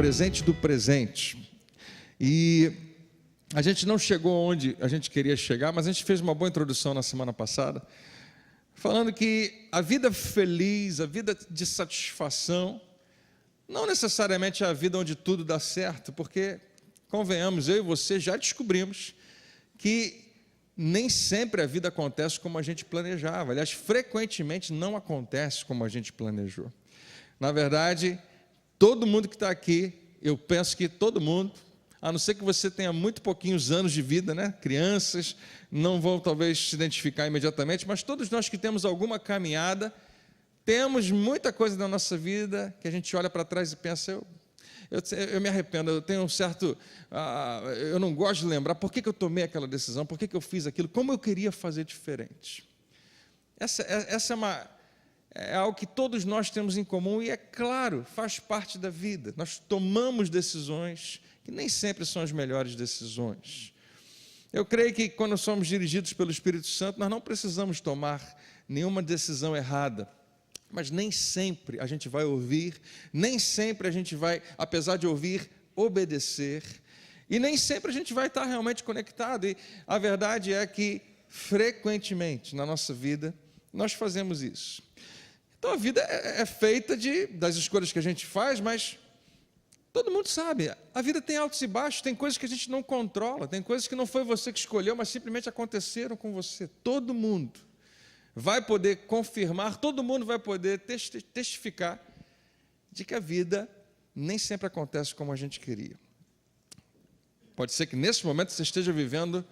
presente do presente. E a gente não chegou onde a gente queria chegar, mas a gente fez uma boa introdução na semana passada, falando que a vida feliz, a vida de satisfação, não necessariamente é a vida onde tudo dá certo, porque, convenhamos, eu e você já descobrimos que nem sempre a vida acontece como a gente planejava. Aliás, frequentemente não acontece como a gente planejou. Na verdade, todo mundo que está aqui, eu penso que todo mundo, a não ser que você tenha muito pouquinhos anos de vida, né? Crianças não vão talvez se identificar imediatamente, mas todos nós que temos alguma caminhada, temos muita coisa na nossa vida que a gente olha para trás e pensa, eu me arrependo, eu tenho um certo, eu não gosto de lembrar por que eu tomei aquela decisão, por que eu fiz aquilo, como eu queria fazer diferente. Essa é algo que todos nós temos em comum e, é claro, faz parte da vida. Nós tomamos decisões que nem sempre são as melhores decisões. Eu creio que quando somos dirigidos pelo Espírito Santo, nós não precisamos tomar nenhuma decisão errada, mas nem sempre a gente vai ouvir, nem sempre a gente vai, apesar de ouvir, obedecer, e nem sempre a gente vai estar realmente conectado. E a verdade é que, frequentemente, na nossa vida, nós fazemos isso. Então, a vida é feita das escolhas que a gente faz, mas todo mundo sabe, a vida tem altos e baixos, tem coisas que a gente não controla, tem coisas que não foi você que escolheu, mas simplesmente aconteceram com você. Todo mundo vai poder confirmar, todo mundo vai poder testificar de que a vida nem sempre acontece como a gente queria. Pode ser que nesse momento você esteja vivendo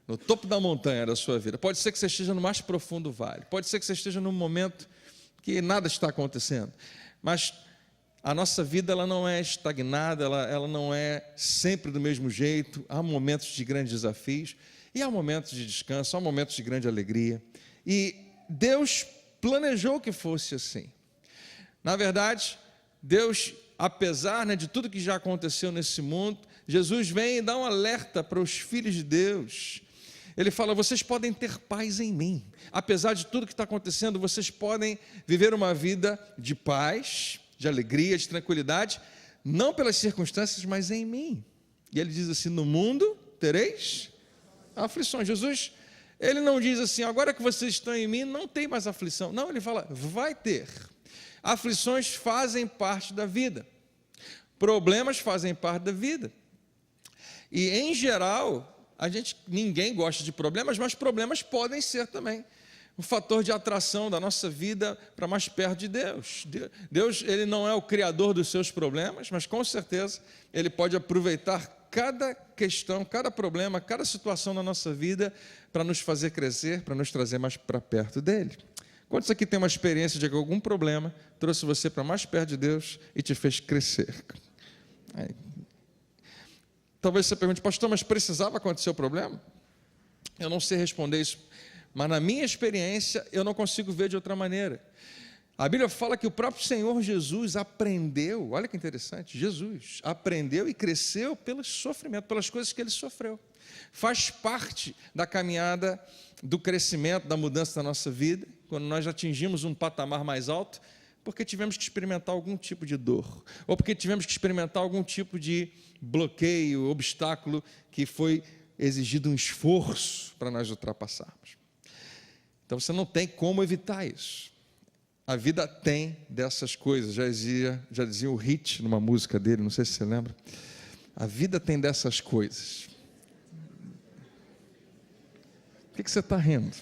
no topo da montanha da sua vida, pode ser que você esteja no mais profundo vale, pode ser que você esteja num momento que nada está acontecendo, mas a nossa vida ela não é estagnada, ela não é sempre do mesmo jeito, há momentos de grandes desafios, e há momentos de descanso, há momentos de grande alegria, e Deus planejou que fosse assim. Na verdade, Deus, apesar de tudo que já aconteceu nesse mundo, Jesus vem e dá um alerta para os filhos de Deus. Ele fala, vocês podem ter paz em mim. Apesar de tudo que está acontecendo, vocês podem viver uma vida de paz, de alegria, de tranquilidade, não pelas circunstâncias, mas em mim. E ele diz assim, no mundo tereis aflições. Jesus, ele não diz assim, agora que vocês estão em mim, não tem mais aflição. Não, ele fala, vai ter. Aflições fazem parte da vida. Problemas fazem parte da vida. E, em geral, ninguém gosta de problemas, mas problemas podem ser também um fator de atração da nossa vida para mais perto de Deus. Deus, ele não é o criador dos seus problemas, mas com certeza ele pode aproveitar cada questão, cada problema, cada situação na nossa vida para nos fazer crescer, para nos trazer mais para perto dele. Quantos aqui tem uma experiência de que algum problema trouxe você para mais perto de Deus e te fez crescer? Talvez você pergunte, pastor, mas precisava acontecer o problema? Eu não sei responder isso, mas na minha experiência eu não consigo ver de outra maneira. A Bíblia fala que o próprio Senhor Jesus aprendeu, olha que interessante, Jesus aprendeu e cresceu pelo sofrimento, pelas coisas que ele sofreu. Faz parte da caminhada do crescimento, da mudança da nossa vida, quando nós atingimos um patamar mais alto, porque tivemos que experimentar algum tipo de dor, ou porque tivemos que experimentar algum tipo de bloqueio, obstáculo, que foi exigido um esforço para nós ultrapassarmos. Então você não tem como evitar isso. A vida tem dessas coisas, já dizia o Hit numa música dele, não sei se você lembra. A vida tem dessas coisas. Por que você está rindo?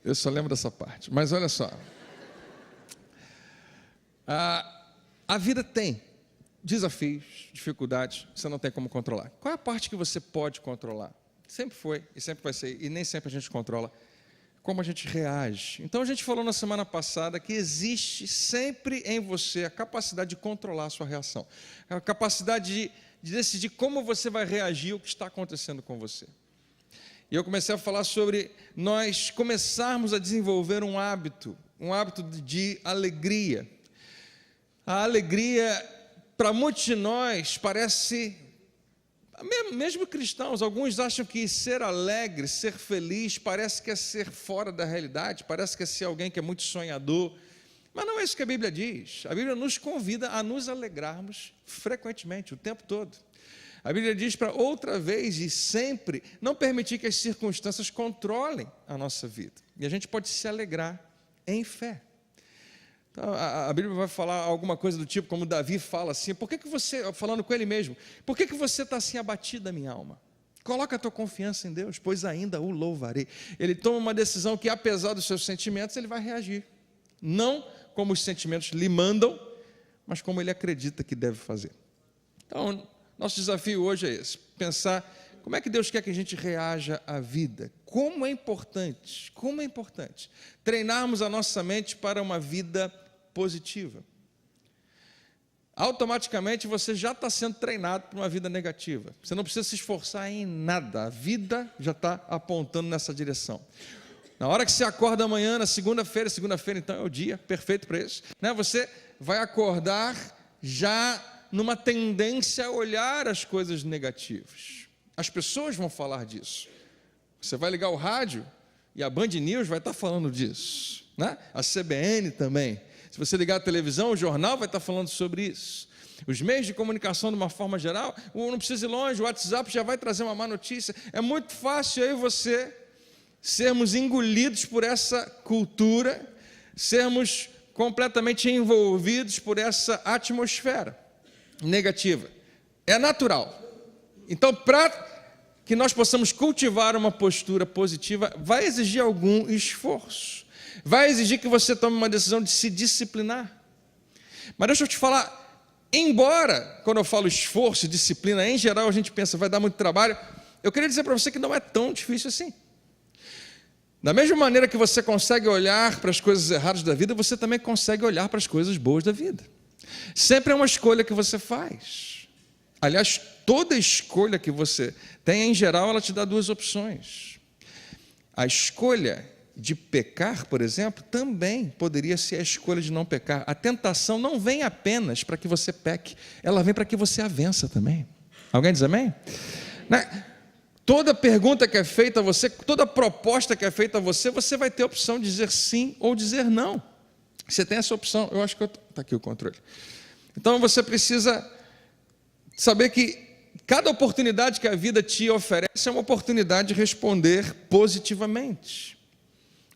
Eu só lembro dessa parte, mas olha só. A vida tem desafios, dificuldades, que você não tem como controlar. Qual é a parte que você pode controlar? Sempre foi e sempre vai ser, e nem sempre a gente controla como a gente reage. Então a gente falou na semana passada que existe sempre em você a capacidade de controlar a sua reação, a capacidade de decidir como você vai reagir ao que está acontecendo com você. E eu comecei a falar sobre nós começarmos a desenvolver um hábito de alegria. A alegria, para muitos de nós, parece Mesmo cristãos, alguns acham que ser alegre, ser feliz, parece que é ser fora da realidade, parece que é ser alguém que é muito sonhador. Mas não é isso que a Bíblia diz. A Bíblia nos convida a nos alegrarmos frequentemente, o tempo todo. A Bíblia diz para outra vez e sempre não permitir que as circunstâncias controlem a nossa vida. E a gente pode se alegrar em fé. Então, a Bíblia vai falar alguma coisa do tipo, como Davi fala assim, por que você, falando com ele mesmo, por que você está assim abatido da minha alma? Coloca a tua confiança em Deus, pois ainda o louvarei. Ele toma uma decisão que, apesar dos seus sentimentos, ele vai reagir. Não como os sentimentos lhe mandam, mas como ele acredita que deve fazer. Então, nosso desafio hoje é esse, pensar como é que Deus quer que a gente reaja à vida. Como é importante treinarmos a nossa mente para uma vida positiva. Automaticamente você já está sendo treinado para uma vida negativa. Você não precisa se esforçar em nada, a vida já está apontando nessa direção. Na hora que você acorda amanhã, na segunda-feira então é o dia perfeito para isso, né? Você vai acordar já numa tendência a olhar as coisas negativas. As pessoas vão falar disso. Você vai ligar o rádio e a Band News vai estar falando disso, né? A CBN também. Se você ligar a televisão, o jornal vai estar falando sobre isso. Os meios de comunicação, de uma forma geral, não precisa ir longe, o WhatsApp já vai trazer uma má notícia. É muito fácil eu e você sermos engolidos por essa cultura, sermos completamente envolvidos por essa atmosfera negativa. É natural. Então, para que nós possamos cultivar uma postura positiva, vai exigir algum esforço. Vai exigir que você tome uma decisão de se disciplinar. Mas deixa eu te falar, embora, quando eu falo esforço e disciplina, em geral a gente pensa, vai dar muito trabalho, eu queria dizer para você que não é tão difícil assim. Da mesma maneira que você consegue olhar para as coisas erradas da vida, você também consegue olhar para as coisas boas da vida. Sempre é uma escolha que você faz. Aliás, toda escolha que você tem, em geral, ela te dá duas opções. A escolha de pecar, por exemplo, também poderia ser a escolha de não pecar. A tentação não vem apenas para que você peque, ela vem para que você a vença também. Alguém diz amém? Toda pergunta que é feita a você, toda proposta que é feita a você, você vai ter a opção de dizer sim ou dizer não. Você tem essa opção. Eu acho que está aqui o controle. Então você precisa saber que cada oportunidade que a vida te oferece é uma oportunidade de responder positivamente.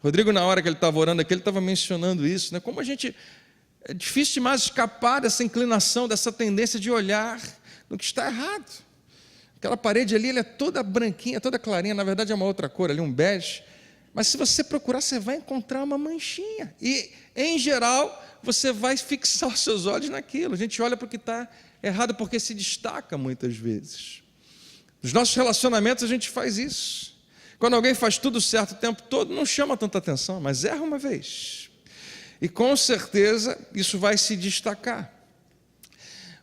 Rodrigo, na hora que ele estava orando aqui, ele estava mencionando isso, né? Como a gente, é difícil demais escapar dessa inclinação, dessa tendência de olhar no que está errado. Aquela parede ali, ela é toda branquinha, toda clarinha, na verdade é uma outra cor ali, um bege, mas se você procurar, você vai encontrar uma manchinha, e em geral, você vai fixar os seus olhos naquilo. A gente olha para o que está errado, porque se destaca muitas vezes. Nos nossos relacionamentos a gente faz isso. Quando alguém faz tudo certo o tempo todo, não chama tanta atenção, mas erra uma vez. E com certeza isso vai se destacar.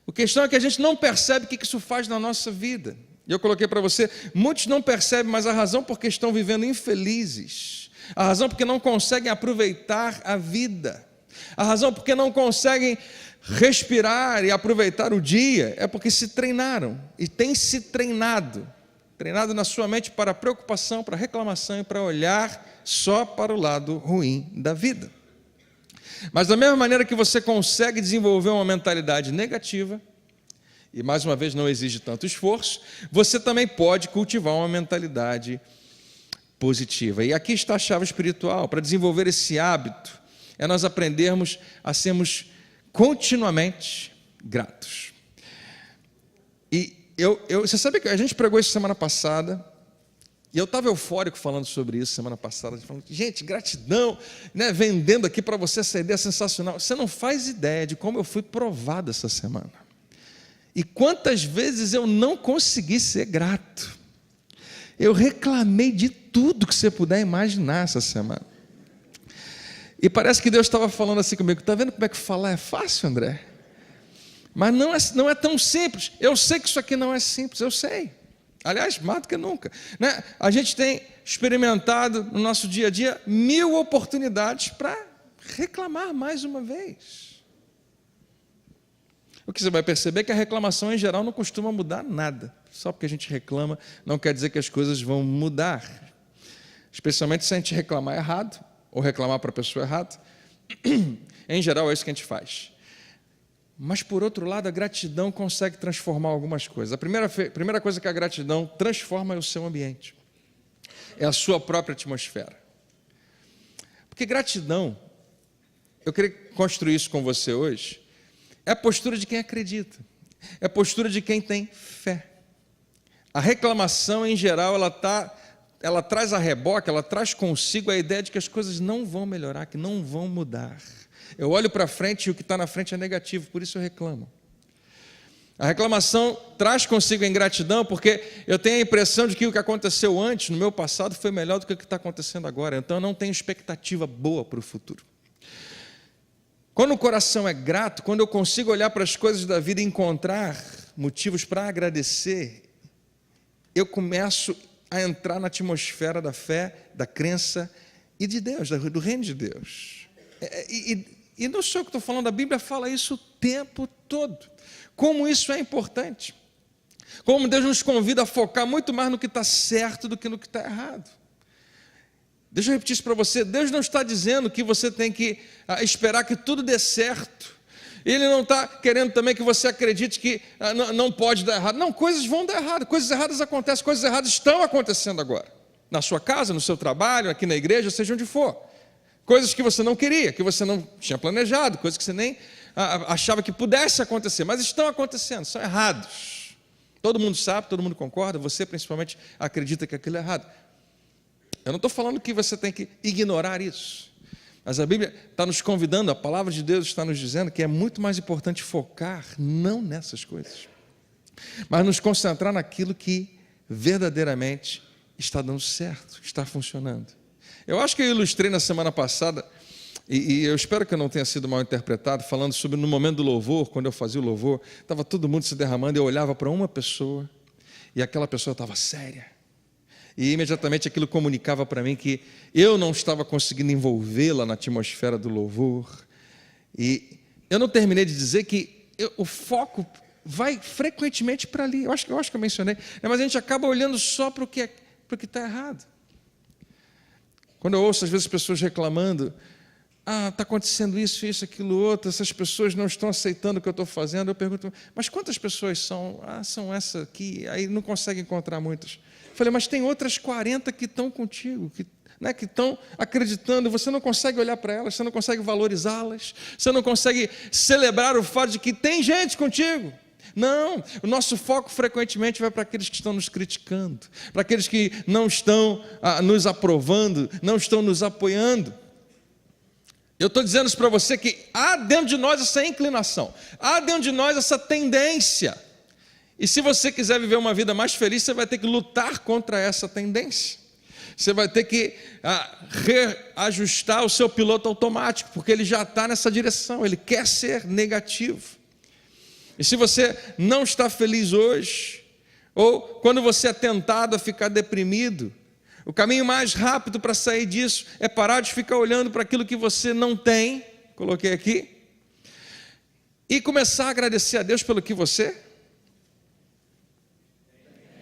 A questão é que a gente não percebe o que isso faz na nossa vida. E eu coloquei para você, muitos não percebem, mas a razão porque estão vivendo infelizes, a razão porque não conseguem aproveitar a vida, a razão porque não conseguem respirar e aproveitar o dia, é porque se treinaram e têm se treinado na sua mente para preocupação, para reclamação e para olhar só para o lado ruim da vida. Mas da mesma maneira que você consegue desenvolver uma mentalidade negativa, e mais uma vez não exige tanto esforço, você também pode cultivar uma mentalidade positiva. E aqui está a chave espiritual, para desenvolver esse hábito, é nós aprendermos a sermos continuamente gratos. E você sabe que a gente pregou isso semana passada, e eu estava eufórico falando sobre isso semana passada, falando, gente, gratidão, né, vendendo aqui para você essa ideia sensacional. Você não faz ideia de como eu fui provado essa semana. E quantas vezes eu não consegui ser grato. Eu reclamei de tudo que você puder imaginar essa semana. E parece que Deus estava falando assim comigo, está vendo como é que falar é fácil, André? Mas não é tão simples. Eu sei que isso aqui não é simples, eu sei. Aliás, mais do que nunca, né? A gente tem experimentado no nosso dia a dia 1000 oportunidades para reclamar mais uma vez. O que você vai perceber é que a reclamação em geral não costuma mudar nada. Só porque a gente reclama, não quer dizer que as coisas vão mudar. Especialmente se a gente reclamar errado, ou reclamar para a pessoa errada. Em geral, é isso que a gente faz. Mas, por outro lado, a gratidão consegue transformar algumas coisas. A primeira coisa que a gratidão transforma é o seu ambiente. É a sua própria atmosfera. Porque gratidão, eu queria construir isso com você hoje, é a postura de quem acredita. É a postura de quem tem fé. A reclamação, em geral, ela traz a reboque, ela traz consigo a ideia de que as coisas não vão melhorar, que não vão mudar. Eu olho para frente e o que está na frente é negativo, por isso eu reclamo. A reclamação traz consigo a ingratidão, porque eu tenho a impressão de que o que aconteceu antes, no meu passado, foi melhor do que o que está acontecendo agora. Então eu não tenho expectativa boa para o futuro. Quando o coração é grato, quando eu consigo olhar para as coisas da vida e encontrar motivos para agradecer, eu começo a entrar na atmosfera da fé, da crença e de Deus, do reino de Deus. E não sou eu que estou falando, a Bíblia fala isso o tempo todo. Como isso é importante. Como Deus nos convida a focar muito mais no que está certo do que no que está errado. Deixa eu repetir isso para você. Deus não está dizendo que você tem que esperar que tudo dê certo. Ele não está querendo também que você acredite que não pode dar errado. Não, coisas vão dar errado. Coisas erradas acontecem. Coisas erradas estão acontecendo agora. Na sua casa, no seu trabalho, aqui na igreja, seja onde for. Coisas que você não queria, que você não tinha planejado, coisas que você nem achava que pudesse acontecer, mas estão acontecendo, são errados. Todo mundo sabe, todo mundo concorda, você principalmente acredita que aquilo é errado. Eu não estou falando que você tem que ignorar isso, mas a Bíblia está nos convidando, a palavra de Deus está nos dizendo que é muito mais importante focar não nessas coisas, mas nos concentrar naquilo que verdadeiramente está dando certo, está funcionando. Eu acho que eu ilustrei na semana passada, e eu espero que eu não tenha sido mal interpretado, falando sobre no momento do louvor, quando eu fazia o louvor, estava todo mundo se derramando, eu olhava para uma pessoa, e aquela pessoa estava séria. E imediatamente aquilo comunicava para mim que eu não estava conseguindo envolvê-la na atmosfera do louvor. E eu não terminei de dizer que o foco vai frequentemente para ali. Eu acho que eu mencionei, mas a gente acaba olhando só para o que está errado. Quando eu ouço, às vezes, pessoas reclamando, está acontecendo isso, aquilo, outro, essas pessoas não estão aceitando o que eu estou fazendo, eu pergunto, mas quantas pessoas são? São essa aqui, aí não consegue encontrar muitas. Eu falei, mas tem outras 40 que estão contigo, que estão acreditando, você não consegue olhar para elas, você não consegue valorizá-las, você não consegue celebrar o fato de que tem gente contigo. Não, o nosso foco frequentemente vai para aqueles que estão nos criticando, para aqueles que não estão nos aprovando, não estão nos apoiando. Eu estou dizendo isso para você que há dentro de nós essa inclinação, há dentro de nós essa tendência. E se você quiser viver uma vida mais feliz, você vai ter que lutar contra essa tendência. Você vai ter que reajustar o seu piloto automático, porque ele já está nessa direção, ele quer ser negativo. E se você não está feliz hoje, ou quando você é tentado a ficar deprimido, o caminho mais rápido para sair disso é parar de ficar olhando para aquilo que você não tem, coloquei aqui, e começar a agradecer a Deus pelo que você...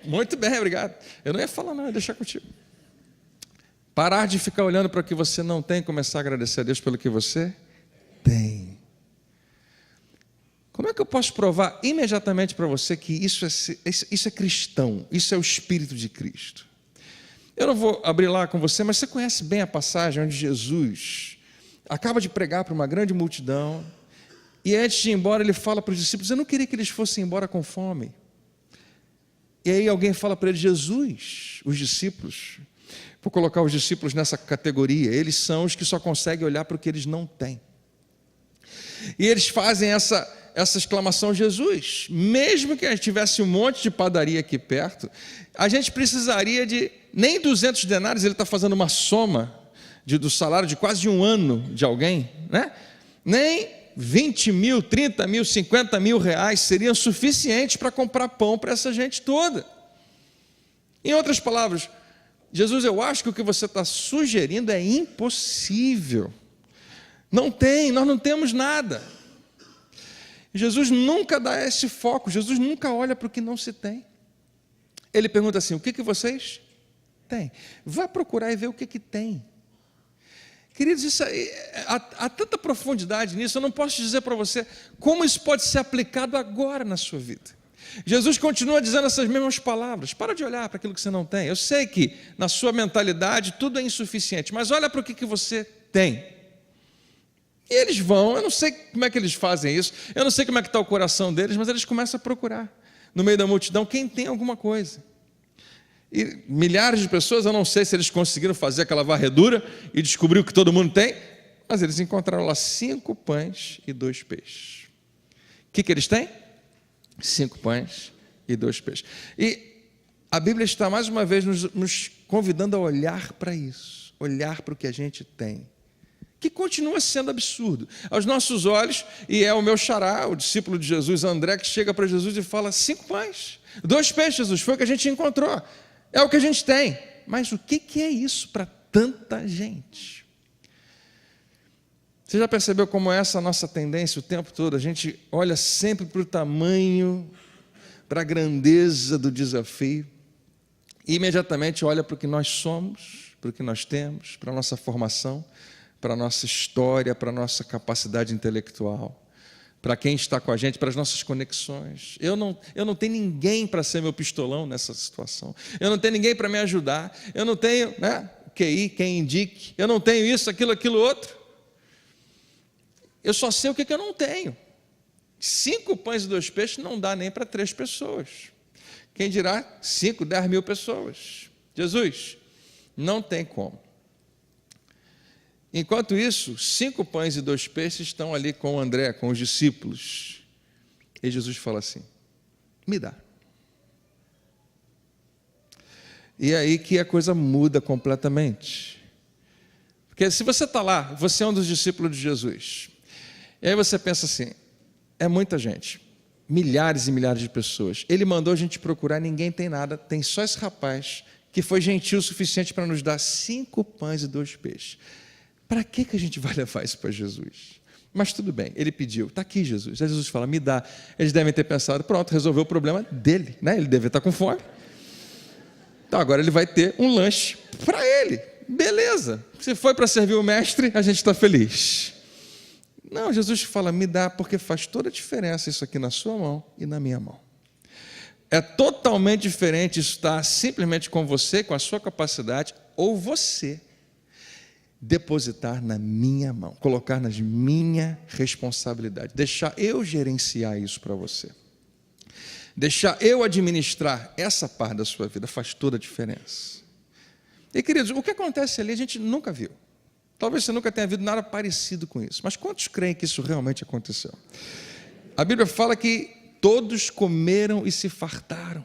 Muito bem, obrigado. Eu não ia falar não, ia deixar contigo. Parar de ficar olhando para o que você não tem, começar a agradecer a Deus pelo que você tem. Como é que eu posso provar imediatamente para você que isso é cristão, isso é o Espírito de Cristo? Eu não vou abrir lá com você, mas você conhece bem a passagem onde Jesus acaba de pregar para uma grande multidão e antes de ir embora ele fala para os discípulos, eu não queria que eles fossem embora com fome. E aí alguém fala para ele, Jesus, os discípulos, vou colocar os discípulos nessa categoria, eles são os que só conseguem olhar para o que eles não têm. E eles fazem essa exclamação, Jesus, mesmo que a gente tivesse um monte de padaria aqui perto, a gente precisaria de nem 200 denários, ele está fazendo uma soma do salário de quase um ano de alguém, né? Nem 20 mil, 30 mil, 50 mil reais seriam suficientes para comprar pão para essa gente toda. Em outras palavras, Jesus, eu acho que o que você está sugerindo é impossível. Não tem, nós não temos nada. Jesus nunca dá esse foco, Jesus nunca olha para o que não se tem. ele pergunta assim: o que vocês têm? Vá procurar e ver o que tem. Queridos, isso aí, há tanta profundidade nisso, eu não posso dizer para você como isso pode ser aplicado agora na sua vida. Jesus continua dizendo essas mesmas palavras: para de olhar para aquilo que você não tem. Eu sei que na sua mentalidade tudo é insuficiente, mas olha para o que você tem. E eles vão, eu não sei como é que eles fazem isso, eu não sei como é que está o coração deles, mas eles começam a procurar no meio da multidão quem tem alguma coisa. E milhares de pessoas, eu não sei se eles conseguiram fazer aquela varredura e descobrir o que todo mundo tem, mas eles encontraram lá 5 pães e 2 peixes. O que eles têm? 5 pães e 2 peixes. E a Bíblia está mais uma vez nos convidando a olhar para isso, olhar para o que a gente tem, que continua sendo absurdo aos nossos olhos, e é o meu xará, o discípulo de Jesus, André, que chega para Jesus e fala: 5 pães, 2 peixes, Jesus, foi o que a gente encontrou, é o que a gente tem. Mas o que é isso para tanta gente? Você já percebeu como é essa a nossa tendência o tempo todo? A gente olha sempre para o tamanho, para a grandeza do desafio, e imediatamente olha para o que nós somos, para o que nós temos, para a nossa formação, para a nossa história, para a nossa capacidade intelectual, para quem está com a gente, para as nossas conexões. Eu não tenho ninguém para ser meu pistolão nessa situação. Eu não tenho ninguém para me ajudar. Eu não tenho, QI, quem indique. Eu não tenho isso, aquilo, outro. Eu só sei o que eu não tenho. 5 pães e 2 peixes não dá nem para 3 pessoas. Quem dirá 5, 10 mil pessoas. Jesus, não tem como. Enquanto isso, 5 pães e 2 peixes estão ali com o André, com os discípulos. E Jesus fala assim: me dá. E é aí que a coisa muda completamente. Porque se você está lá, você é um dos discípulos de Jesus, e aí você pensa assim: é muita gente, milhares e milhares de pessoas. Ele mandou a gente procurar, ninguém tem nada, tem só esse rapaz que foi gentil o suficiente para nos dar 5 pães e 2 peixes. Para que a gente vai levar isso para Jesus? Mas tudo bem, ele pediu, está aqui Jesus. Aí Jesus fala: me dá. Eles devem ter pensado: pronto, resolveu o problema dele, né? Ele deve estar com fome. Então agora ele vai ter um lanche para ele. Beleza, se foi para servir o mestre, a gente está feliz. Não, Jesus fala: me dá, porque faz toda a diferença isso aqui na sua mão e na minha mão. É totalmente diferente estar simplesmente com você, com a sua capacidade, ou você depositar na minha mão, colocar nas minha responsabilidade, deixar eu gerenciar isso para você, deixar eu administrar essa parte da sua vida, faz toda a diferença. E queridos, o que acontece ali a gente nunca viu. Talvez você nunca tenha visto nada parecido com isso, mas quantos creem que isso realmente aconteceu? A Bíblia fala que todos comeram e se fartaram,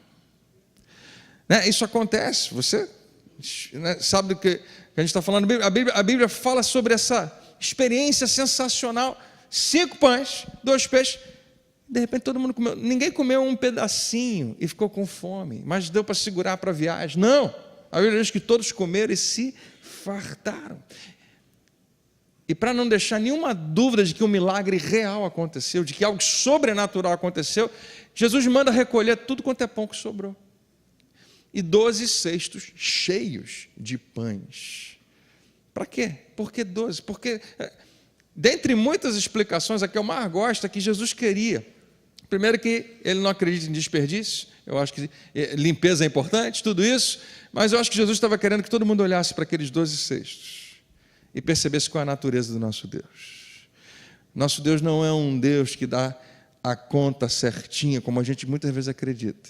né? Isso acontece, você sabe do que a gente está falando. A Bíblia fala sobre essa experiência sensacional: 5 pães, 2 peixes, de repente todo mundo comeu. Ninguém comeu um pedacinho e ficou com fome, mas deu para segurar para a viagem. Não, a Bíblia diz que todos comeram e se fartaram. E para não deixar nenhuma dúvida de que um milagre real aconteceu, de que algo sobrenatural aconteceu, Jesus manda recolher tudo quanto é pão que sobrou. E 12 cestos cheios de pães. Para quê? Por que 12? Porque, dentre muitas explicações, a que eu mais gosto é que Jesus queria. Primeiro, que ele não acredita em desperdício. Eu acho que limpeza é importante, tudo isso. Mas eu acho que Jesus estava querendo que todo mundo olhasse para aqueles 12 cestos e percebesse qual é a natureza do nosso Deus. Nosso Deus não é um Deus que dá a conta certinha, como a gente muitas vezes acredita.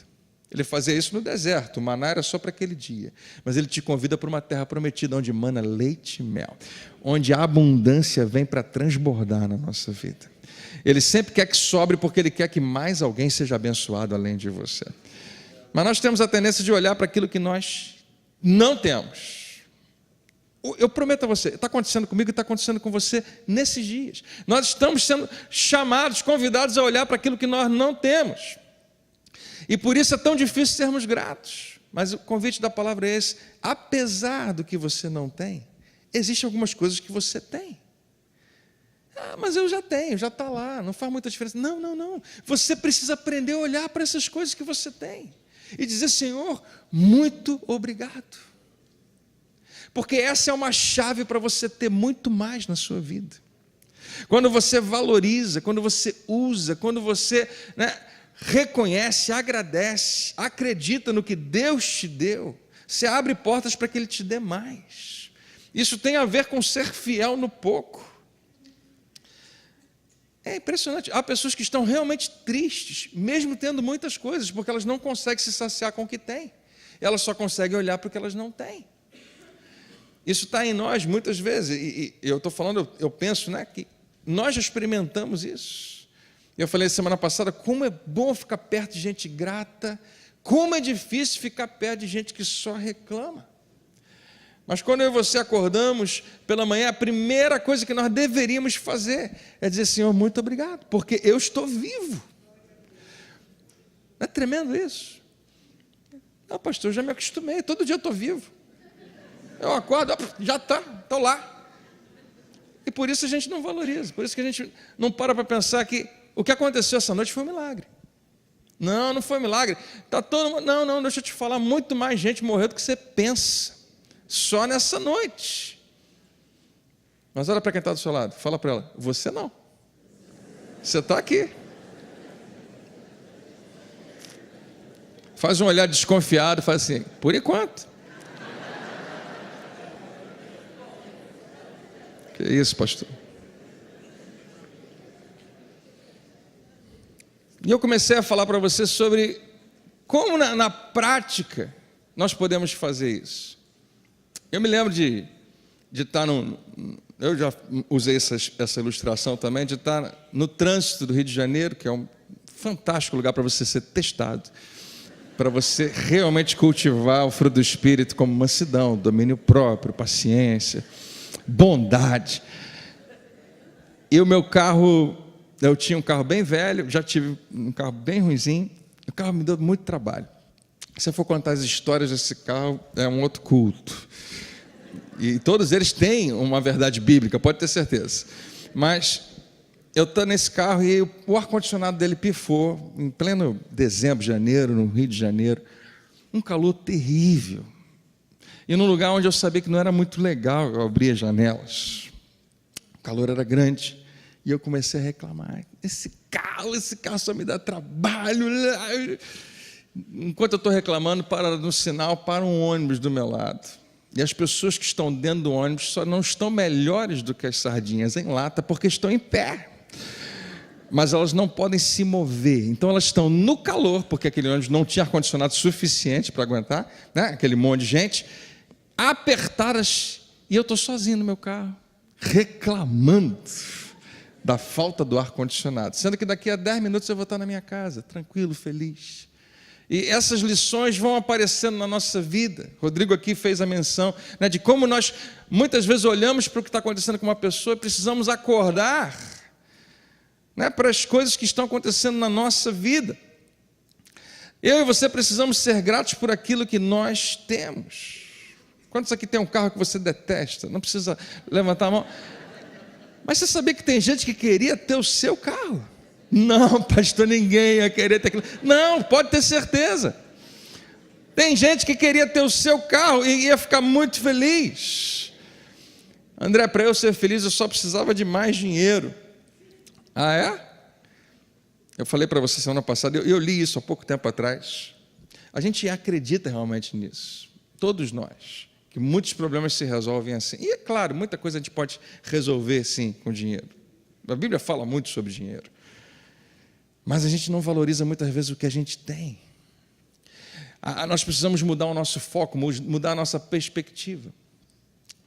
Ele fazia isso no deserto, o maná era só para aquele dia. Mas ele te convida para uma terra prometida, onde mana leite e mel, onde a abundância vem para transbordar na nossa vida. Ele sempre quer que sobre, porque ele quer que mais alguém seja abençoado além de você. Mas nós temos a tendência de olhar para aquilo que nós não temos. Eu prometo a você, está acontecendo comigo e está acontecendo com você nesses dias. Nós estamos sendo chamados, convidados a olhar para aquilo que nós não temos. E por isso é tão difícil sermos gratos. Mas o convite da palavra é esse: apesar do que você não tem, existem algumas coisas que você tem. Mas eu já tenho, já está lá, não faz muita diferença. Não. Você precisa aprender a olhar para essas coisas que você tem. e dizer: Senhor, muito obrigado. Porque essa é uma chave para você ter muito mais na sua vida. Quando você valoriza, quando você usa, quando você reconhece, agradece, acredita no que Deus te deu, você abre portas para que Ele te dê mais. Isso tem a ver com ser fiel no pouco. É impressionante. Há pessoas que estão realmente tristes, mesmo tendo muitas coisas, porque elas não conseguem se saciar com o que têm. Elas só conseguem olhar para o que elas não têm. Isso está em nós muitas vezes. E eu estou falando, eu penso que nós já experimentamos isso. Eu falei semana passada, como é bom ficar perto de gente grata, como é difícil ficar perto de gente que só reclama. Mas quando eu e você acordamos pela manhã, a primeira coisa que nós deveríamos fazer é dizer: Senhor, muito obrigado, porque eu estou vivo. Não é tremendo isso? Não, pastor, eu já me acostumei, todo dia eu estou vivo. Eu acordo, já estou lá. E por isso a gente não valoriza, por isso que a gente não para pensar que o que aconteceu essa noite foi um milagre. Não, não foi um milagre. Tá todo mundo, não, deixa eu te falar, muito mais gente morreu do que você pensa. Só nessa noite. Mas olha para quem está do seu lado, fala para ela: você não. Você está aqui. Faz um olhar desconfiado, faz assim: por enquanto. Que isso, pastor? E eu comecei a falar para você sobre como na prática nós podemos fazer isso. Eu me lembro de estar eu já usei essa ilustração também, de estar no trânsito do Rio de Janeiro, que é um fantástico lugar para você ser testado, para você realmente cultivar o fruto do Espírito como mansidão, domínio próprio, paciência, bondade. E o meu carro, eu tinha um carro bem velho, já tive um carro bem ruinzinho, o carro me deu muito trabalho. Se eu for contar as histórias desse carro, é um outro culto. E todos eles têm uma verdade bíblica, pode ter certeza. Mas eu estou nesse carro e o ar-condicionado dele pifou, em pleno dezembro, janeiro, no Rio de Janeiro. Um calor terrível. E num lugar onde eu sabia que não era muito legal eu abrir as janelas. O calor era grande. E eu comecei a reclamar: esse carro só me dá trabalho. Enquanto eu estou reclamando, para no sinal, para um ônibus do meu lado. E as pessoas que estão dentro do ônibus só não estão melhores do que as sardinhas em lata, porque estão em pé. Mas elas não podem se mover. Então elas estão no calor, porque aquele ônibus não tinha ar-condicionado suficiente para aguentar, aquele monte de gente, apertadas. E eu estou sozinho no meu carro, reclamando da falta do ar-condicionado, sendo que daqui a 10 minutos eu vou estar na minha casa, tranquilo, feliz. E essas lições vão aparecendo na nossa vida. Rodrigo aqui fez a menção de como nós muitas vezes olhamos para o que está acontecendo com uma pessoa e precisamos acordar para as coisas que estão acontecendo na nossa vida. Eu e você precisamos ser gratos por aquilo que nós temos. Quantos aqui tem um carro que você detesta? Não precisa levantar a mão. Mas você sabia que tem gente que queria ter o seu carro? Não, pastor, ninguém ia querer ter aquilo. Não, pode ter certeza. Tem gente que queria ter o seu carro e ia ficar muito feliz. André, para eu ser feliz eu só precisava de mais dinheiro. Ah, é? Eu falei para você semana passada, eu li isso há pouco tempo atrás. A gente acredita realmente nisso, todos nós, que muitos problemas se resolvem assim. E é claro, muita coisa a gente pode resolver sim com dinheiro. A Bíblia fala muito sobre dinheiro. Mas a gente não valoriza muitas vezes o que a gente tem. Nós precisamos mudar o nosso foco, mudar a nossa perspectiva.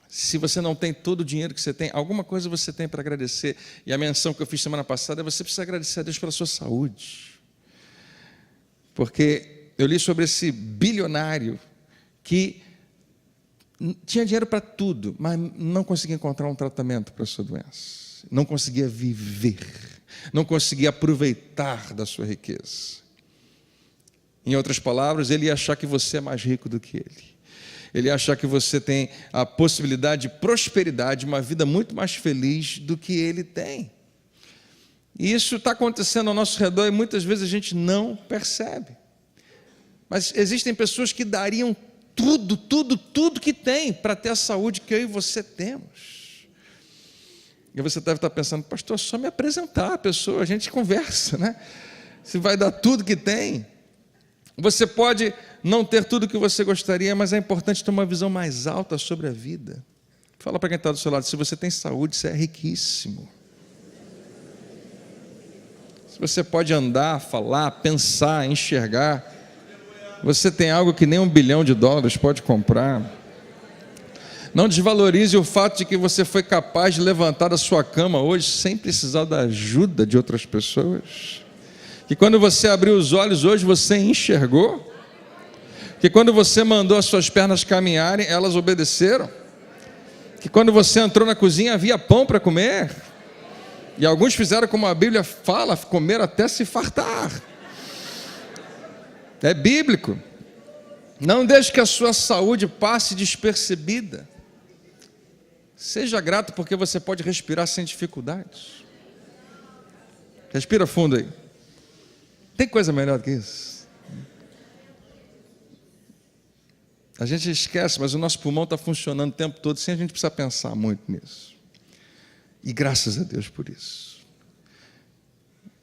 Se você não tem todo o dinheiro que você tem, alguma coisa você tem para agradecer. E a menção que eu fiz semana passada é: você precisa agradecer a Deus pela sua saúde. Porque eu li sobre esse bilionário que tinha dinheiro para tudo, mas não conseguia encontrar um tratamento para a sua doença. Não conseguia viver, não conseguia aproveitar da sua riqueza. Em outras palavras, ele ia achar que você é mais rico do que ele. Ele ia achar que você tem a possibilidade de prosperidade, uma vida muito mais feliz do que ele tem. E isso está acontecendo ao nosso redor e muitas vezes a gente não percebe. Mas existem pessoas que dariam tudo que tem para ter a saúde que eu e você temos. E você deve estar pensando, pastor, só me apresentar a pessoa, a gente conversa, né? Se vai dar tudo que tem. Você pode não ter tudo que você gostaria, mas é importante ter uma visão mais alta sobre a vida. Fala para quem está do seu lado, se você tem saúde, você é riquíssimo. Se você pode andar, falar, pensar, enxergar, você tem algo que nem $1 bilhão pode comprar. Não desvalorize o fato de que você foi capaz de levantar da sua cama hoje sem precisar da ajuda de outras pessoas. Que quando você abriu os olhos hoje, você enxergou. Que quando você mandou as suas pernas caminharem, elas obedeceram. Que quando você entrou na cozinha, havia pão para comer. E alguns fizeram como a Bíblia fala, comer até se fartar. É bíblico. Não deixe que a sua saúde passe despercebida. Seja grato porque você pode respirar sem dificuldades. Respira fundo aí. Tem coisa melhor do que isso? A gente esquece, mas o nosso pulmão está funcionando o tempo todo sem a gente precisar pensar muito nisso. E graças a Deus por isso.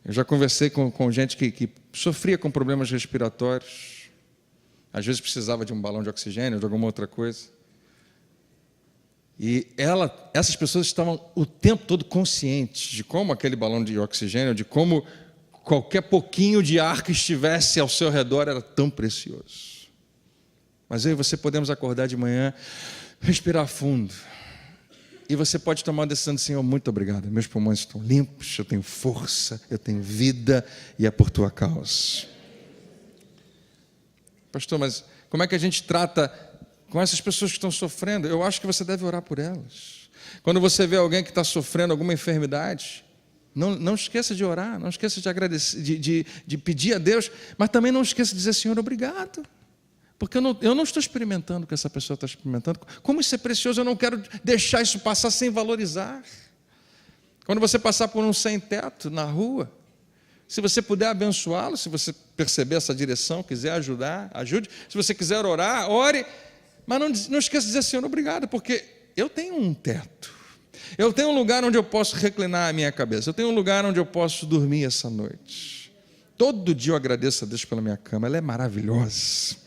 Eu já conversei com gente que sofria com problemas respiratórios. Às vezes precisava de um balão de oxigênio, de alguma outra coisa. E essas pessoas estavam o tempo todo conscientes de como aquele balão de oxigênio, de como qualquer pouquinho de ar que estivesse ao seu redor era tão precioso. Mas eu e você podemos acordar de manhã, respirar fundo. E você pode tomar uma decisão de Senhor, muito obrigado, meus pulmões estão limpos, eu tenho força, eu tenho vida e é por tua causa. Pastor, mas como é que a gente trata com essas pessoas que estão sofrendo? Eu acho que você deve orar por elas. Quando você vê alguém que está sofrendo alguma enfermidade, não esqueça de orar, não esqueça de agradecer, de pedir a Deus, mas também não esqueça de dizer, Senhor, obrigado. Porque eu não estou experimentando o que essa pessoa está experimentando. Como isso é precioso, eu não quero deixar isso passar sem valorizar. Quando você passar por um sem-teto na rua, se você puder abençoá-lo, se você perceber essa direção, quiser ajudar, ajude. Se você quiser orar, ore. Mas não esqueça de dizer, Senhor, obrigado, porque eu tenho um teto. Eu tenho um lugar onde eu posso reclinar a minha cabeça. Eu tenho um lugar onde eu posso dormir essa noite. Todo dia eu agradeço a Deus pela minha cama. Ela é maravilhosa.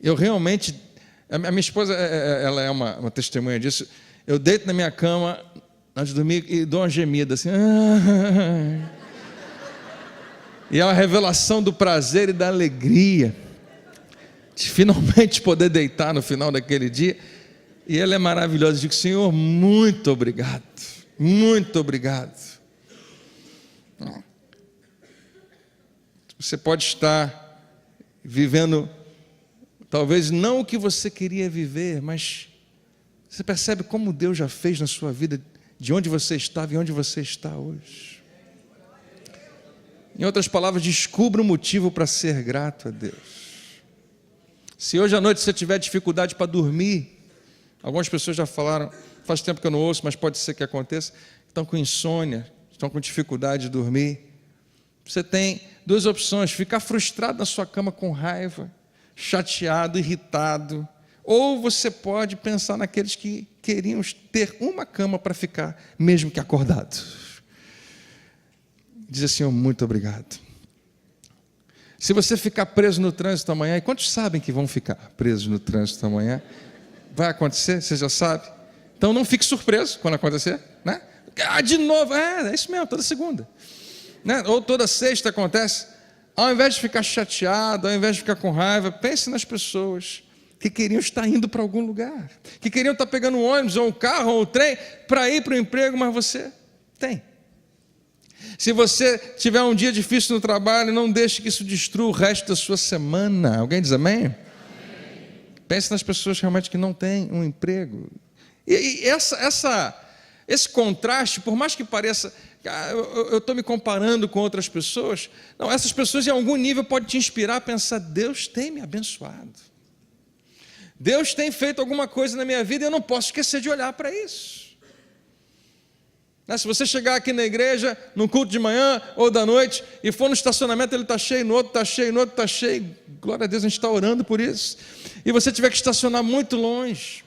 Eu realmente... A minha esposa, ela é uma testemunha disso. Eu deito na minha cama antes de dormir e dou uma gemida assim. E é uma revelação do prazer e da alegria de finalmente poder deitar no final daquele dia. E ela é maravilhosa. Eu digo, Senhor, muito obrigado. Muito obrigado. Você pode estar vivendo, talvez não o que você queria viver, mas você percebe como Deus já fez na sua vida, de onde você estava e onde você está hoje. Em outras palavras, descubra um motivo para ser grato a Deus. Se hoje à noite você tiver dificuldade para dormir, algumas pessoas já falaram, faz tempo que eu não ouço, mas pode ser que aconteça, estão com insônia, estão com dificuldade de dormir. Você tem duas opções: ficar frustrado na sua cama com raiva, chateado, irritado, ou você pode pensar naqueles que queriam ter uma cama para ficar, mesmo que acordado. Diz assim, muito obrigado. Se você ficar preso no trânsito amanhã, e quantos sabem que vão ficar presos no trânsito amanhã? Vai acontecer, você já sabe. Então não fique surpreso quando acontecer, né? De novo, é isso mesmo, toda segunda, né? Ou toda sexta acontece. Ao invés de ficar chateado, ao invés de ficar com raiva, pense nas pessoas que queriam estar indo para algum lugar, que queriam estar pegando um ônibus, ou um carro, ou um trem, para ir para o emprego, mas você tem. Se você tiver um dia difícil no trabalho, não deixe que isso destrua o resto da sua semana. Alguém diz amém? Amém. Pense nas pessoas realmente que não têm um emprego. E esse contraste, por mais que pareça, eu estou me comparando com outras pessoas, não, essas pessoas em algum nível podem te inspirar a pensar, Deus tem me abençoado. Deus tem feito alguma coisa na minha vida e eu não posso esquecer de olhar para isso. Se você chegar aqui na igreja, num culto de manhã ou da noite, e for no estacionamento, ele está cheio, no outro está cheio, no outro está cheio, glória a Deus, a gente está orando por isso, e você tiver que estacionar muito longe,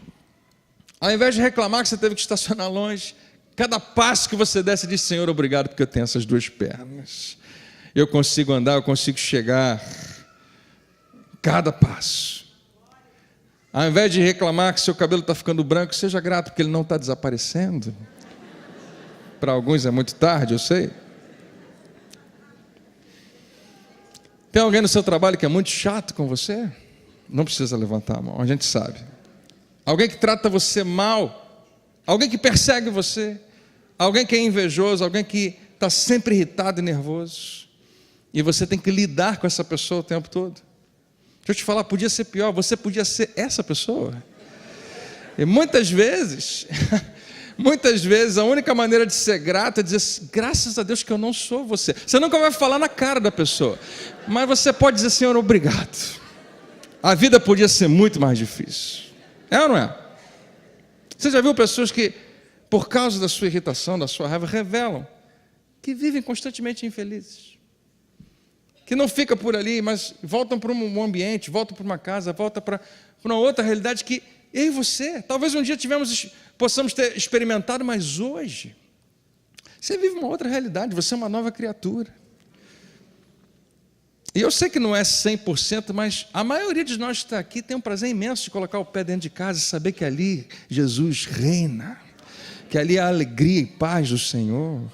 ao invés de reclamar que você teve que estacionar longe, cada passo que você der, você diz: Senhor, obrigado porque eu tenho essas duas pernas, eu consigo andar, eu consigo chegar, cada passo. Ao invés de reclamar que seu cabelo está ficando branco, seja grato porque ele não está desaparecendo. Para alguns é muito tarde, eu sei. Tem alguém no seu trabalho que é muito chato com você? Não precisa levantar a mão, a gente sabe. Alguém que trata você mal, alguém que persegue você, alguém que é invejoso, alguém que está sempre irritado e nervoso, e você tem que lidar com essa pessoa o tempo todo. Deixa eu te falar, podia ser pior, você podia ser essa pessoa. E muitas vezes a única maneira de ser grato é dizer assim: graças a Deus que eu não sou você. Você nunca vai falar na cara da pessoa, mas você pode dizer: Senhor, obrigado. A vida podia ser muito mais difícil. É ou não é? Você já viu pessoas que, por causa da sua irritação, da sua raiva, revelam que vivem constantemente infelizes, que não fica por ali, mas voltam para um ambiente, voltam para uma casa, voltam para uma outra realidade que eu e você, talvez um dia possamos ter experimentado, mas hoje você vive uma outra realidade, você é uma nova criatura. E eu sei que não é 100%, mas a maioria de nós que está aqui tem um prazer imenso de colocar o pé dentro de casa e saber que ali Jesus reina, que ali há alegria e paz do Senhor.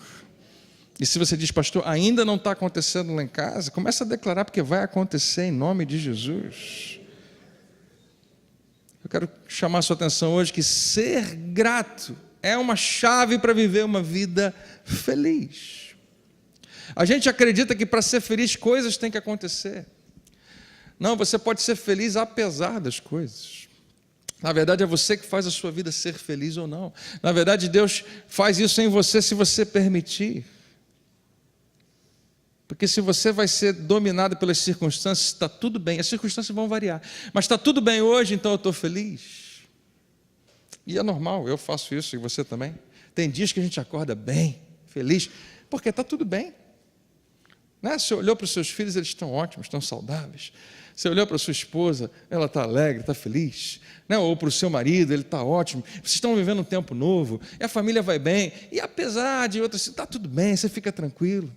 E se você diz: pastor, ainda não está acontecendo lá em casa, começa a declarar, porque vai acontecer em nome de Jesus. Eu quero chamar a sua atenção hoje que ser grato é uma chave para viver uma vida feliz. A gente acredita que para ser feliz coisas têm que acontecer. Não, você pode ser feliz apesar das coisas. Na verdade é você que faz a sua vida ser feliz ou não. Na verdade Deus faz isso em você se você permitir. Porque se você vai ser dominado pelas circunstâncias, está tudo bem, as circunstâncias vão variar, mas está tudo bem hoje, então eu estou feliz. E é normal, eu faço isso e você também. Tem dias que a gente acorda bem, feliz, porque está tudo bem. Você olhou para os seus filhos, eles estão ótimos, estão saudáveis. Você olhou para a sua esposa, ela está alegre, está feliz. Ou para o seu marido, ele está ótimo. Vocês estão vivendo um tempo novo, e a família vai bem. E apesar de outras, está tudo bem, você fica tranquilo.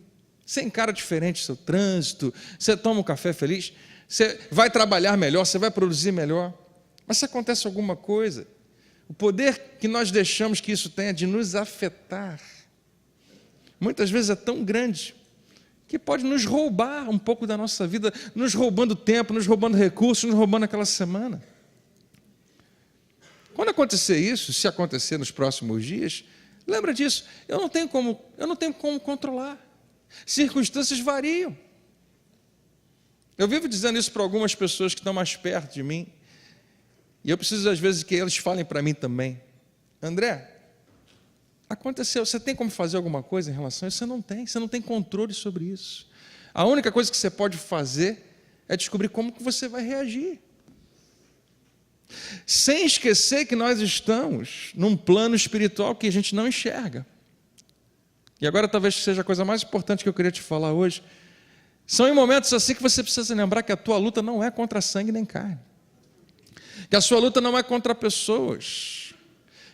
Você encara diferente o seu trânsito, você toma um café feliz, você vai trabalhar melhor, você vai produzir melhor. Mas se acontece alguma coisa, o poder que nós deixamos que isso tenha de nos afetar, muitas vezes é tão grande, que pode nos roubar um pouco da nossa vida, nos roubando tempo, nos roubando recursos, nos roubando aquela semana. Quando acontecer isso, se acontecer nos próximos dias, lembra disso, eu não tenho como controlar. Circunstâncias variam. Eu vivo dizendo isso para algumas pessoas que estão mais perto de mim, e eu preciso às vezes que eles falem para mim também: André, aconteceu, você tem como fazer alguma coisa em relação a isso? Você não tem controle sobre isso. A única coisa que você pode fazer é descobrir como que você vai reagir. Sem esquecer que nós estamos num plano espiritual que a gente não enxerga. E agora talvez seja a coisa mais importante que eu queria te falar hoje. São em momentos assim que você precisa lembrar que a tua luta não é contra sangue nem carne. Que a sua luta não é contra pessoas.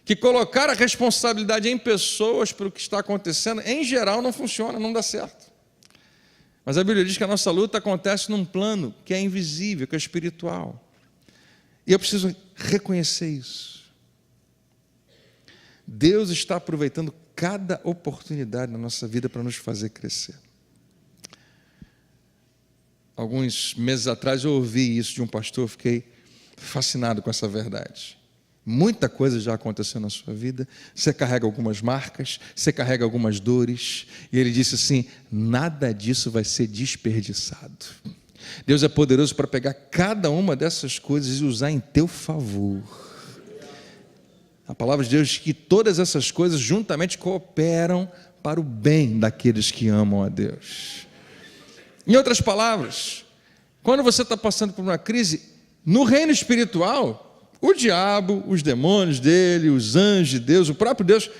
Que colocar a responsabilidade em pessoas pelo que está acontecendo, em geral, não funciona, não dá certo. Mas a Bíblia diz que a nossa luta acontece num plano que é invisível, que é espiritual. E eu preciso reconhecer isso. Deus está aproveitando cada oportunidade na nossa vida para nos fazer crescer. Alguns meses atrás eu ouvi isso de um pastor, fiquei fascinado com essa verdade. Muita coisa já aconteceu na sua vida, você carrega algumas marcas, você carrega algumas dores, e ele disse assim: nada disso vai ser desperdiçado. Deus é poderoso para pegar cada uma dessas coisas e usar em teu favor. A palavra de Deus diz que todas essas coisas juntamente cooperam para o bem daqueles que amam a Deus. Em outras palavras, quando você está passando por uma crise, no reino espiritual, o diabo, os demônios dele, os anjos de Deus, o próprio Deus,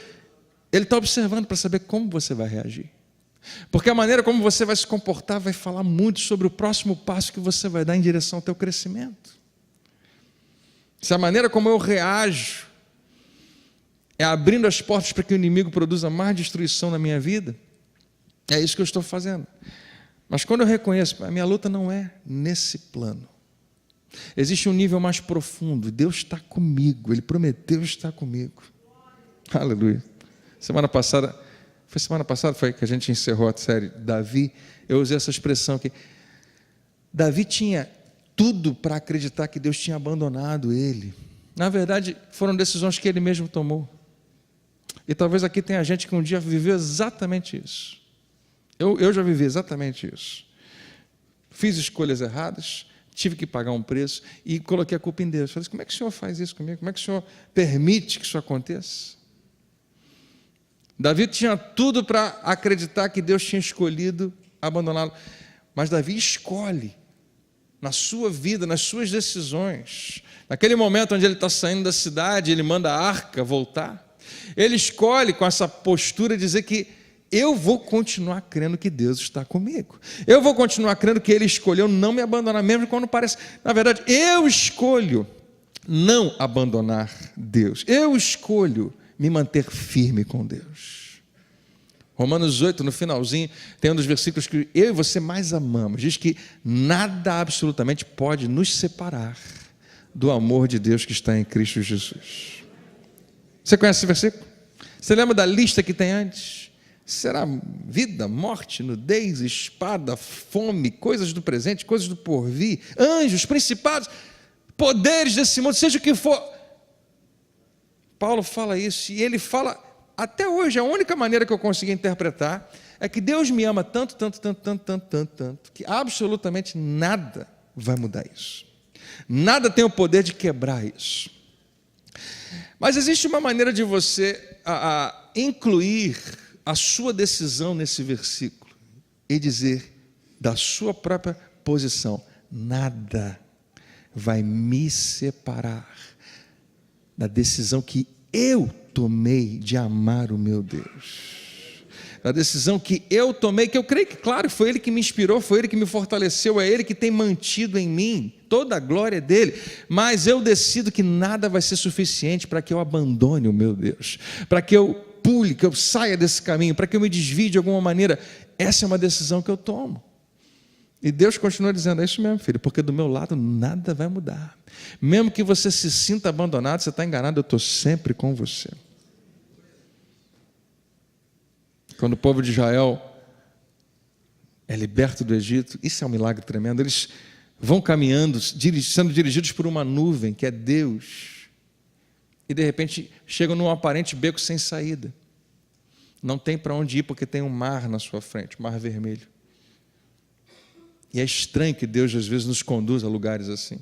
Ele está observando para saber como você vai reagir. Porque a maneira como você vai se comportar vai falar muito sobre o próximo passo que você vai dar em direção ao teu crescimento. Se a maneira como eu reajo é abrindo as portas para que o inimigo produza mais destruição na minha vida, é isso que eu estou fazendo. Mas quando eu reconheço, a minha luta não é nesse plano. Existe um nível mais profundo. Deus está comigo. Ele prometeu estar comigo. Aleluia. Semana passada foi que a gente encerrou a série Davi. Eu usei essa expressão aqui. Davi tinha tudo para acreditar que Deus tinha abandonado ele. Na verdade, foram decisões que ele mesmo tomou. E talvez aqui tenha gente que um dia viveu exatamente isso. Eu já vivi exatamente isso. Fiz escolhas erradas, tive que pagar um preço e coloquei a culpa em Deus. Falei, como é que o Senhor faz isso comigo? Como é que o Senhor permite que isso aconteça? Davi tinha tudo para acreditar que Deus tinha escolhido abandoná-lo. Mas Davi escolhe, na sua vida, nas suas decisões. Naquele momento onde ele está saindo da cidade, ele manda a arca voltar. Ele escolhe com essa postura dizer que eu vou continuar crendo que Deus está comigo. Eu vou continuar crendo que Ele escolheu não me abandonar, mesmo quando parece. Na verdade, eu escolho não abandonar Deus. Eu escolho me manter firme com Deus. Romanos 8, no finalzinho, tem um dos versículos que eu e você mais amamos. Diz que nada absolutamente pode nos separar do amor de Deus que está em Cristo Jesus. Você conhece esse versículo? Você lembra da lista que tem antes? Será vida, morte, nudez, espada, fome, coisas do presente, coisas do porvir, anjos, principados, poderes desse mundo, seja o que for. Paulo fala isso e ele fala, até hoje, a única maneira que eu consegui interpretar é que Deus me ama tanto, que absolutamente nada vai mudar isso. Nada tem o poder de quebrar isso. Mas existe uma maneira de você incluir a sua decisão nesse versículo e dizer da sua própria posição, nada vai me separar da decisão que eu tomei de amar o meu Deus. Da decisão que eu tomei, que eu creio que, claro, foi Ele que me inspirou, foi Ele que me fortaleceu, é Ele que tem mantido em mim, toda a glória é dEle, mas eu decido que nada vai ser suficiente para que eu abandone o meu Deus, para que eu pule, que eu saia desse caminho, para que eu me desvie de alguma maneira. Essa é uma decisão que eu tomo. E Deus continua dizendo, é isso mesmo, filho, porque do meu lado nada vai mudar. Mesmo que você se sinta abandonado, você está enganado, eu estou sempre com você. Quando o povo de Israel é liberto do Egito, isso é um milagre tremendo, eles vão caminhando, sendo dirigidos por uma nuvem, que é Deus, e de repente chegam num aparente beco sem saída. Não tem para onde ir, porque tem um mar na sua frente, mar vermelho. E é estranho que Deus às vezes nos conduza a lugares assim.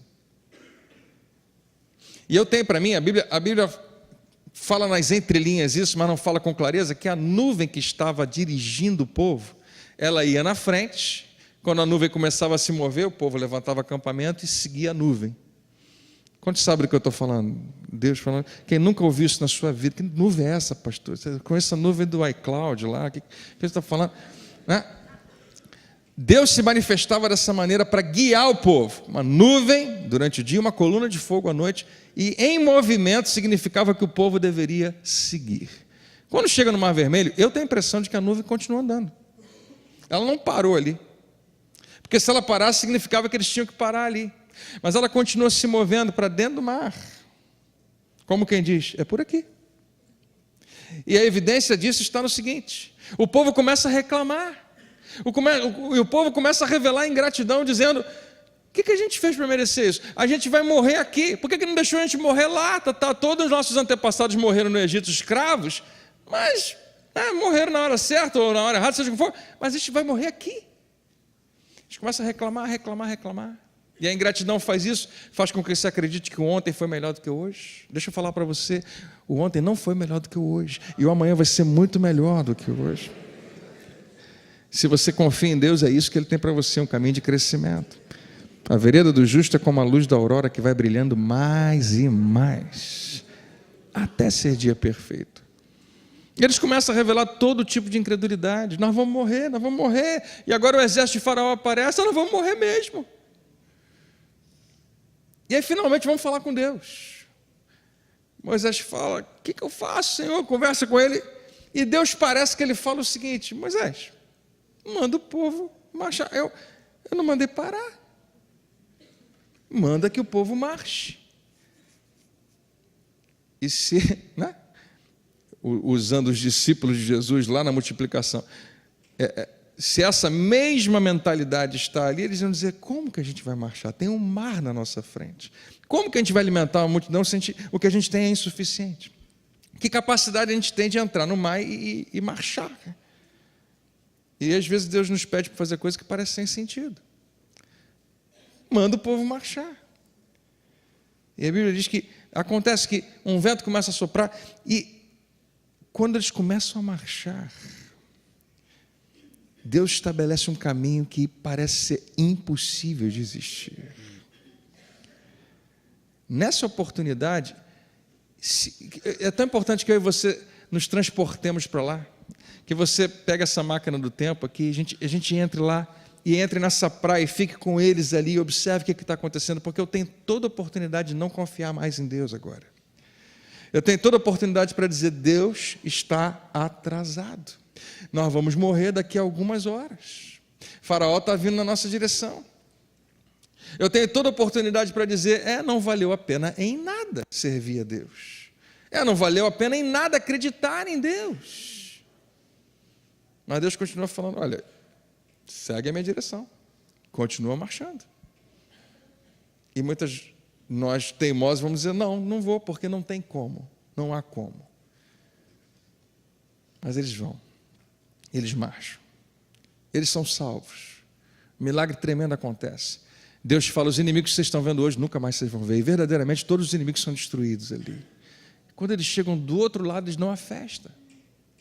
E eu tenho para mim, a Bíblia fala nas entrelinhas isso, mas não fala com clareza, que a nuvem que estava dirigindo o povo, ela ia na frente, quando a nuvem começava a se mover, o povo levantava acampamento e seguia a nuvem. Quantos sabem do que eu estou falando? Deus falando. Quem nunca ouviu isso na sua vida? Que nuvem é essa, pastor? Você conhece a nuvem do iCloud lá? O que você está falando? Né? Deus se manifestava dessa maneira para guiar o povo. Uma nuvem durante o dia, uma coluna de fogo à noite, e em movimento significava que o povo deveria seguir. Quando chega no Mar Vermelho, eu tenho a impressão de que a nuvem continua andando. Ela não parou ali. Porque se ela parasse, significava que eles tinham que parar ali. Mas ela continua se movendo para dentro do mar. Como quem diz, é por aqui. E a evidência disso está no seguinte: o povo começa a reclamar. O povo começa a revelar ingratidão, dizendo: o que a gente fez para merecer isso? A gente vai morrer aqui. Por que não deixou a gente morrer lá? Todos os nossos antepassados morreram no Egito escravos, mas morreram na hora certa ou na hora errada, seja o que for, mas a gente vai morrer aqui. A gente começa a reclamar. E a ingratidão faz isso, faz com que você acredite que o ontem foi melhor do que o hoje. Deixa eu falar para você, o ontem não foi melhor do que o hoje, e o amanhã vai ser muito melhor do que o hoje. Se você confia em Deus, é isso que Ele tem para você, um caminho de crescimento. A vereda do justo é como a luz da aurora que vai brilhando mais e mais, até ser dia perfeito. E eles começam a revelar todo tipo de incredulidade. Nós vamos morrer, nós vamos morrer. E agora o exército de Faraó aparece, nós vamos morrer mesmo. E aí finalmente vamos falar com Deus. Moisés fala: o que eu faço, Senhor? Conversa com ele. E Deus parece que ele fala o seguinte: Moisés, manda o povo marchar. Eu não mandei parar. Manda que o povo marche. E se, né? Usando os discípulos de Jesus lá na multiplicação, se essa mesma mentalidade está ali, eles vão dizer: como que a gente vai marchar? Tem um mar na nossa frente. Como que a gente vai alimentar uma multidão se o que a gente tem é insuficiente? Que capacidade a gente tem de entrar no mar e marchar? E às vezes Deus nos pede para fazer coisas que parecem sem sentido. Manda o povo marchar. E a Bíblia diz que acontece que um vento começa a soprar e quando eles começam a marchar, Deus estabelece um caminho que parece ser impossível de existir. Nessa oportunidade, é tão importante que eu e você nos transportemos para lá, que você pega essa máquina do tempo aqui, a gente entre lá e entre nessa praia e fique com eles ali e observe o que está acontecendo, porque eu tenho toda a oportunidade de não confiar mais em Deus agora. Eu tenho toda a oportunidade para dizer: Deus está atrasado. Nós vamos morrer daqui a algumas horas. Faraó está vindo na nossa direção. Eu tenho toda a oportunidade para dizer: não valeu a pena em nada servir a Deus. Não valeu a pena em nada acreditar em Deus. Mas Deus continua falando: olha, segue a minha direção. Continua marchando. E nós teimosos vamos dizer: não vou, porque não tem como. Não há como. Mas eles vão. Eles marcham. Eles são salvos. Um milagre tremendo acontece. Deus fala: os inimigos que vocês estão vendo hoje, nunca mais vocês vão ver. E verdadeiramente todos os inimigos são destruídos ali. Quando eles chegam do outro lado, eles dão uma festa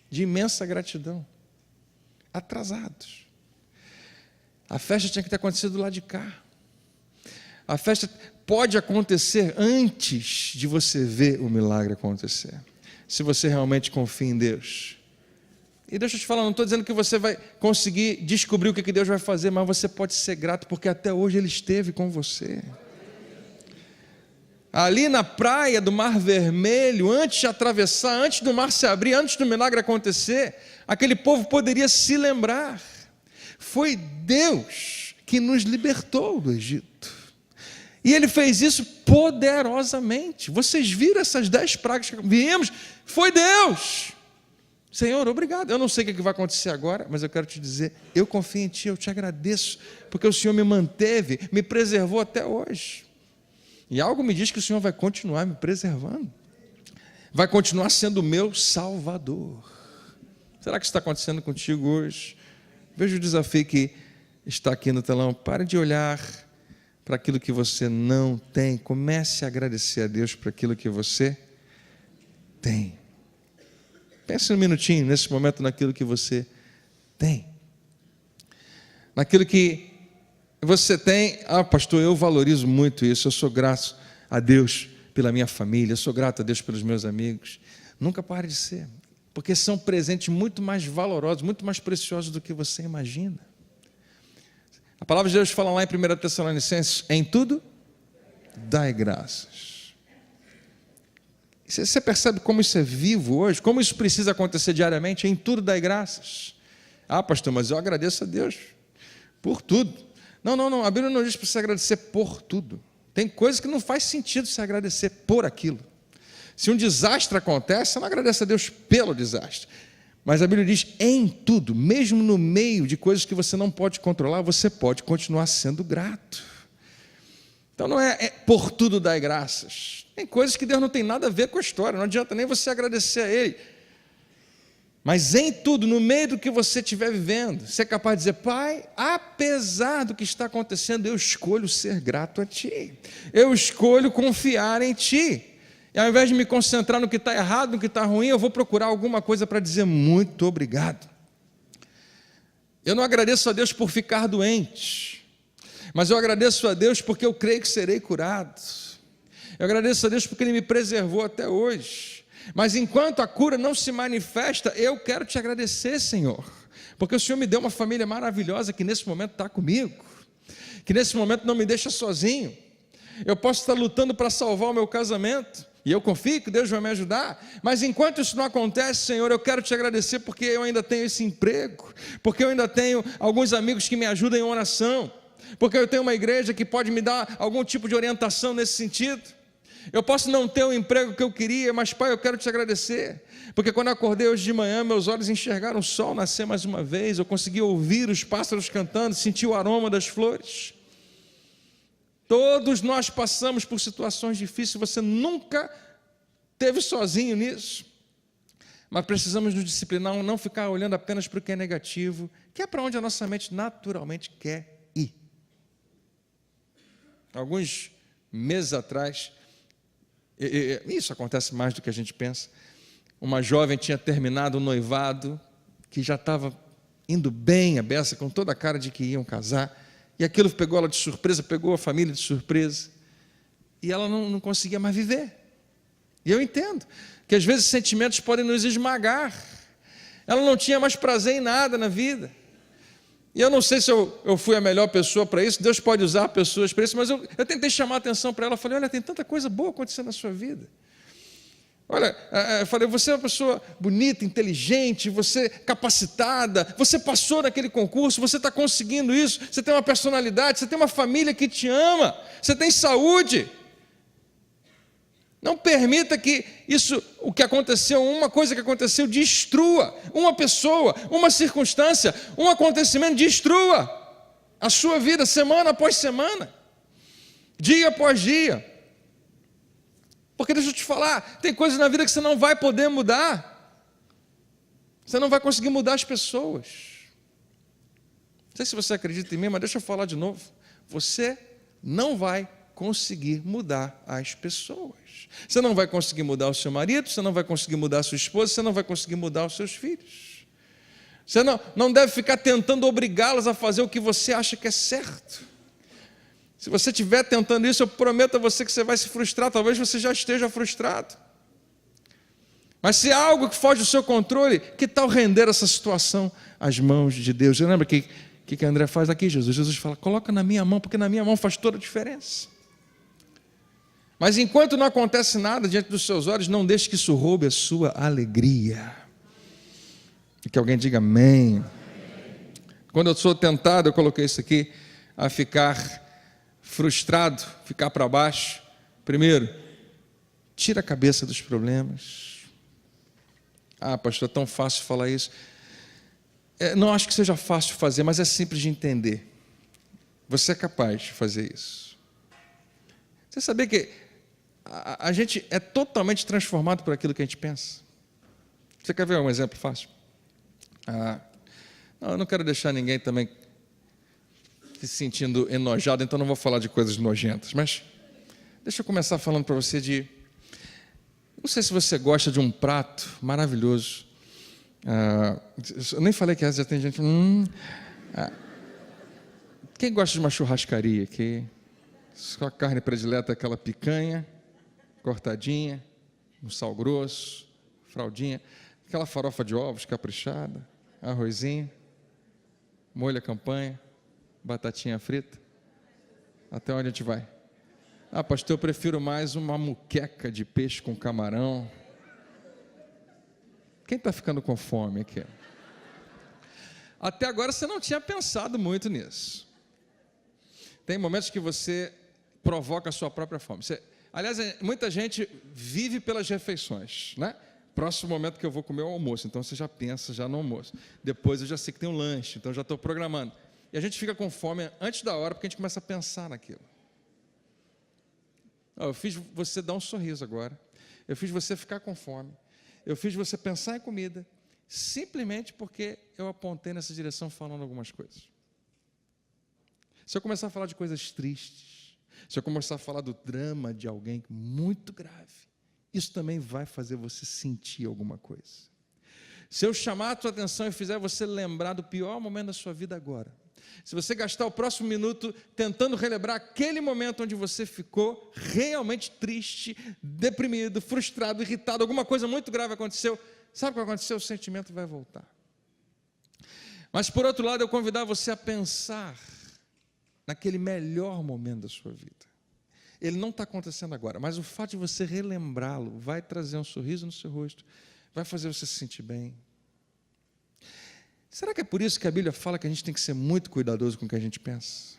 de imensa gratidão. Atrasados. A festa tinha que ter acontecido do lado de cá. A festa pode acontecer antes de você ver o milagre acontecer. Se você realmente confia em Deus. E deixa eu te falar, não estou dizendo que você vai conseguir descobrir o que Deus vai fazer, mas você pode ser grato, porque até hoje Ele esteve com você. Ali na praia do Mar Vermelho, antes de atravessar, antes do mar se abrir, antes do milagre acontecer, aquele povo poderia se lembrar: foi Deus que nos libertou do Egito. E Ele fez isso poderosamente. Vocês viram essas 10 pragas que viemos? Foi Deus. Senhor, obrigado. Eu não sei o que vai acontecer agora, mas eu quero te dizer: eu confio em Ti, eu te agradeço, porque o Senhor me manteve, me preservou até hoje. E algo me diz que o Senhor vai continuar me preservando, vai continuar sendo o meu Salvador. Será que isso está acontecendo contigo hoje? Veja o desafio que está aqui no telão. Pare de olhar para aquilo que você não tem. Comece a agradecer a Deus por aquilo que você tem. Pense um minutinho nesse momento naquilo que você tem. Naquilo que você tem. Pastor, eu valorizo muito isso. Eu sou grato a Deus pela minha família. Eu sou grato a Deus pelos meus amigos. Nunca pare de ser. Porque são presentes muito mais valorosos, muito mais preciosos do que você imagina. A palavra de Deus fala lá em 1 Tessalonicenses: em tudo, dai graças. Você percebe como isso é vivo hoje? Como isso precisa acontecer diariamente? Em tudo, dai graças. Pastor, mas eu agradeço a Deus por tudo. Não, a Bíblia não diz para você agradecer por tudo. Tem coisas que não faz sentido você agradecer por aquilo. Se um desastre acontece, você não agradece a Deus pelo desastre. Mas a Bíblia diz: em tudo, mesmo no meio de coisas que você não pode controlar, você pode continuar sendo grato. Então não é por tudo dar graças. Tem coisas que Deus não tem nada a ver com a história, não adianta nem você agradecer a Ele. Mas em tudo, no meio do que você estiver vivendo, você é capaz de dizer: Pai, apesar do que está acontecendo, eu escolho ser grato a Ti. Eu escolho confiar em Ti. E ao invés de me concentrar no que está errado, no que está ruim, eu vou procurar alguma coisa para dizer muito obrigado. Eu não agradeço a Deus por ficar doente, mas eu agradeço a Deus porque eu creio que serei curado. Eu agradeço a Deus porque Ele me preservou até hoje. Mas enquanto a cura não se manifesta, eu quero te agradecer, Senhor, porque o Senhor me deu uma família maravilhosa que nesse momento está comigo, que nesse momento não me deixa sozinho. Eu posso estar lutando para salvar o meu casamento, e eu confio que Deus vai me ajudar, mas enquanto isso não acontece, Senhor, eu quero te agradecer porque eu ainda tenho esse emprego, porque eu ainda tenho alguns amigos que me ajudam em oração, porque eu tenho uma igreja que pode me dar algum tipo de orientação nesse sentido. Eu posso não ter o emprego que eu queria, mas Pai, eu quero te agradecer, porque quando eu acordei hoje de manhã, meus olhos enxergaram o sol nascer mais uma vez, eu consegui ouvir os pássaros cantando, sentir o aroma das flores. Todos nós passamos por situações difíceis, você nunca esteve sozinho nisso, mas precisamos nos disciplinar, não ficar olhando apenas para o que é negativo, que é para onde a nossa mente naturalmente quer ir. Alguns meses atrás, isso acontece mais do que a gente pensa, uma jovem tinha terminado um noivado, que já estava indo bem a beça, com toda a cara de que iam casar, e aquilo pegou ela de surpresa, pegou a família de surpresa, e ela não conseguia mais viver. E eu entendo que às vezes sentimentos podem nos esmagar. Ela não tinha mais prazer em nada na vida. E eu não sei se eu fui a melhor pessoa para isso, Deus pode usar pessoas para isso, mas eu tentei chamar a atenção para ela, falei, olha, tem tanta coisa boa acontecendo na sua vida. Olha, eu falei, você é uma pessoa bonita, inteligente, você capacitada, você passou naquele concurso, você está conseguindo isso, você tem uma personalidade, você tem uma família que te ama, você tem saúde. Não permita que isso, o que aconteceu, uma coisa que aconteceu, destrua uma pessoa, uma circunstância, um acontecimento, destrua a sua vida semana após semana, dia após dia. Porque deixa eu te falar, tem coisas na vida que você não vai poder mudar, você não vai conseguir mudar as pessoas. Não sei se você acredita em mim, mas deixa eu falar de novo, você não vai conseguir mudar as pessoas. Você não vai conseguir mudar o seu marido, você não vai conseguir mudar a sua esposa, você não vai conseguir mudar os seus filhos. Você não deve ficar tentando obrigá-los a fazer o que você acha que é certo. Se você estiver tentando isso, eu prometo a você que você vai se frustrar, talvez você já esteja frustrado. Mas se há algo que foge do seu controle, que tal render essa situação às mãos de Deus? Você lembra o que André faz aqui, Jesus? Jesus fala, coloca na minha mão, porque na minha mão faz toda a diferença. Mas enquanto não acontece nada diante dos seus olhos, não deixe que isso roube a sua alegria. E que alguém diga amém. Quando eu sou tentado, eu coloquei isso aqui, a ficar frustrado, ficar para baixo. Primeiro, tira a cabeça dos problemas. Ah, pastor, é tão fácil falar isso. Não acho que seja fácil fazer, mas é simples de entender. Você é capaz de fazer isso. Você sabia que a gente é totalmente transformado por aquilo que a gente pensa? Você quer ver um exemplo fácil? Não, eu não quero deixar ninguém também se sentindo enojado, então não vou falar de coisas nojentas, mas deixa eu começar falando para você de... Não sei se você gosta de um prato maravilhoso. Eu nem falei que já tem gente... Quem gosta de uma churrascaria aqui? Sua carne predileta é aquela picanha, cortadinha, um sal grosso, fraldinha, aquela farofa de ovos caprichada, arrozinho, molho à campanha, batatinha frita. Até onde a gente vai? Pastor, eu prefiro mais uma muqueca de peixe com camarão. Quem está ficando com fome aqui? Até agora você não tinha pensado muito nisso. Tem momentos que você provoca a sua própria fome. Aliás, muita gente vive pelas refeições, né? Próximo momento que eu vou comer o almoço, então você já pensa já no almoço. Depois eu já sei que tem um lanche, então já estou programando. E a gente fica com fome antes da hora, porque a gente começa a pensar naquilo. Eu fiz você dar um sorriso agora. Eu fiz você ficar com fome. Eu fiz você pensar em comida, simplesmente porque eu apontei nessa direção falando algumas coisas. Se eu começar a falar de coisas tristes, se eu começar a falar do drama de alguém muito grave, isso também vai fazer você sentir alguma coisa. Se eu chamar a tua atenção e fizer você lembrar do pior momento da sua vida agora, Se você gastar o próximo minuto tentando relembrar aquele momento onde você ficou realmente triste, deprimido, frustrado, irritado, alguma coisa muito grave aconteceu, sabe o que aconteceu? O sentimento vai voltar. Mas, por outro lado, eu convidar você a pensar naquele melhor momento da sua vida. Ele não está acontecendo agora, mas o fato de você relembrá-lo vai trazer um sorriso no seu rosto, vai fazer você se sentir bem. Será que é por isso que a Bíblia fala que a gente tem que ser muito cuidadoso com o que a gente pensa?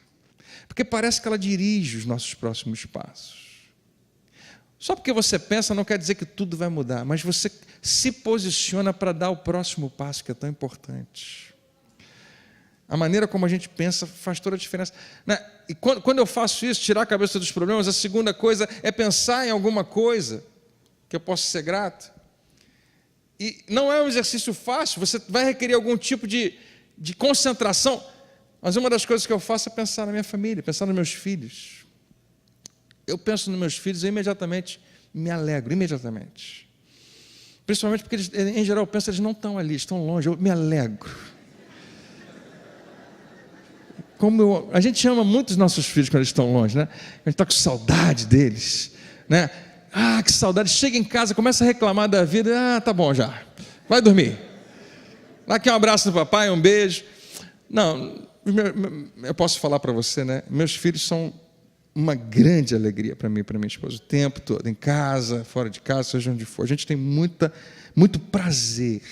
Porque parece que ela dirige os nossos próximos passos. Só porque você pensa não quer dizer que tudo vai mudar, mas você se posiciona para dar o próximo passo, que é tão importante. A maneira como a gente pensa faz toda a diferença, né? E quando eu faço isso, tirar a cabeça dos problemas, a segunda coisa é pensar em alguma coisa que eu possa ser grato. E não é um exercício fácil, você vai requerer algum tipo de concentração, mas uma das coisas que eu faço é pensar na minha família, pensar nos meus filhos. Eu penso nos meus filhos e imediatamente me alegro, imediatamente. Principalmente porque eles, em geral, eu penso que eles não estão ali, estão longe, eu me alegro. A gente ama muito os nossos filhos quando eles estão longe, né? A gente está com saudade deles, né? Ah, que saudade. Chega em casa, começa a reclamar da vida. Ah, tá bom já. Vai dormir. Dá aqui um abraço do papai, um beijo. Não, eu posso falar para você, né? Meus filhos são uma grande alegria para mim e para minha esposa. O tempo todo, em casa, fora de casa, seja onde for. A gente tem muito prazer.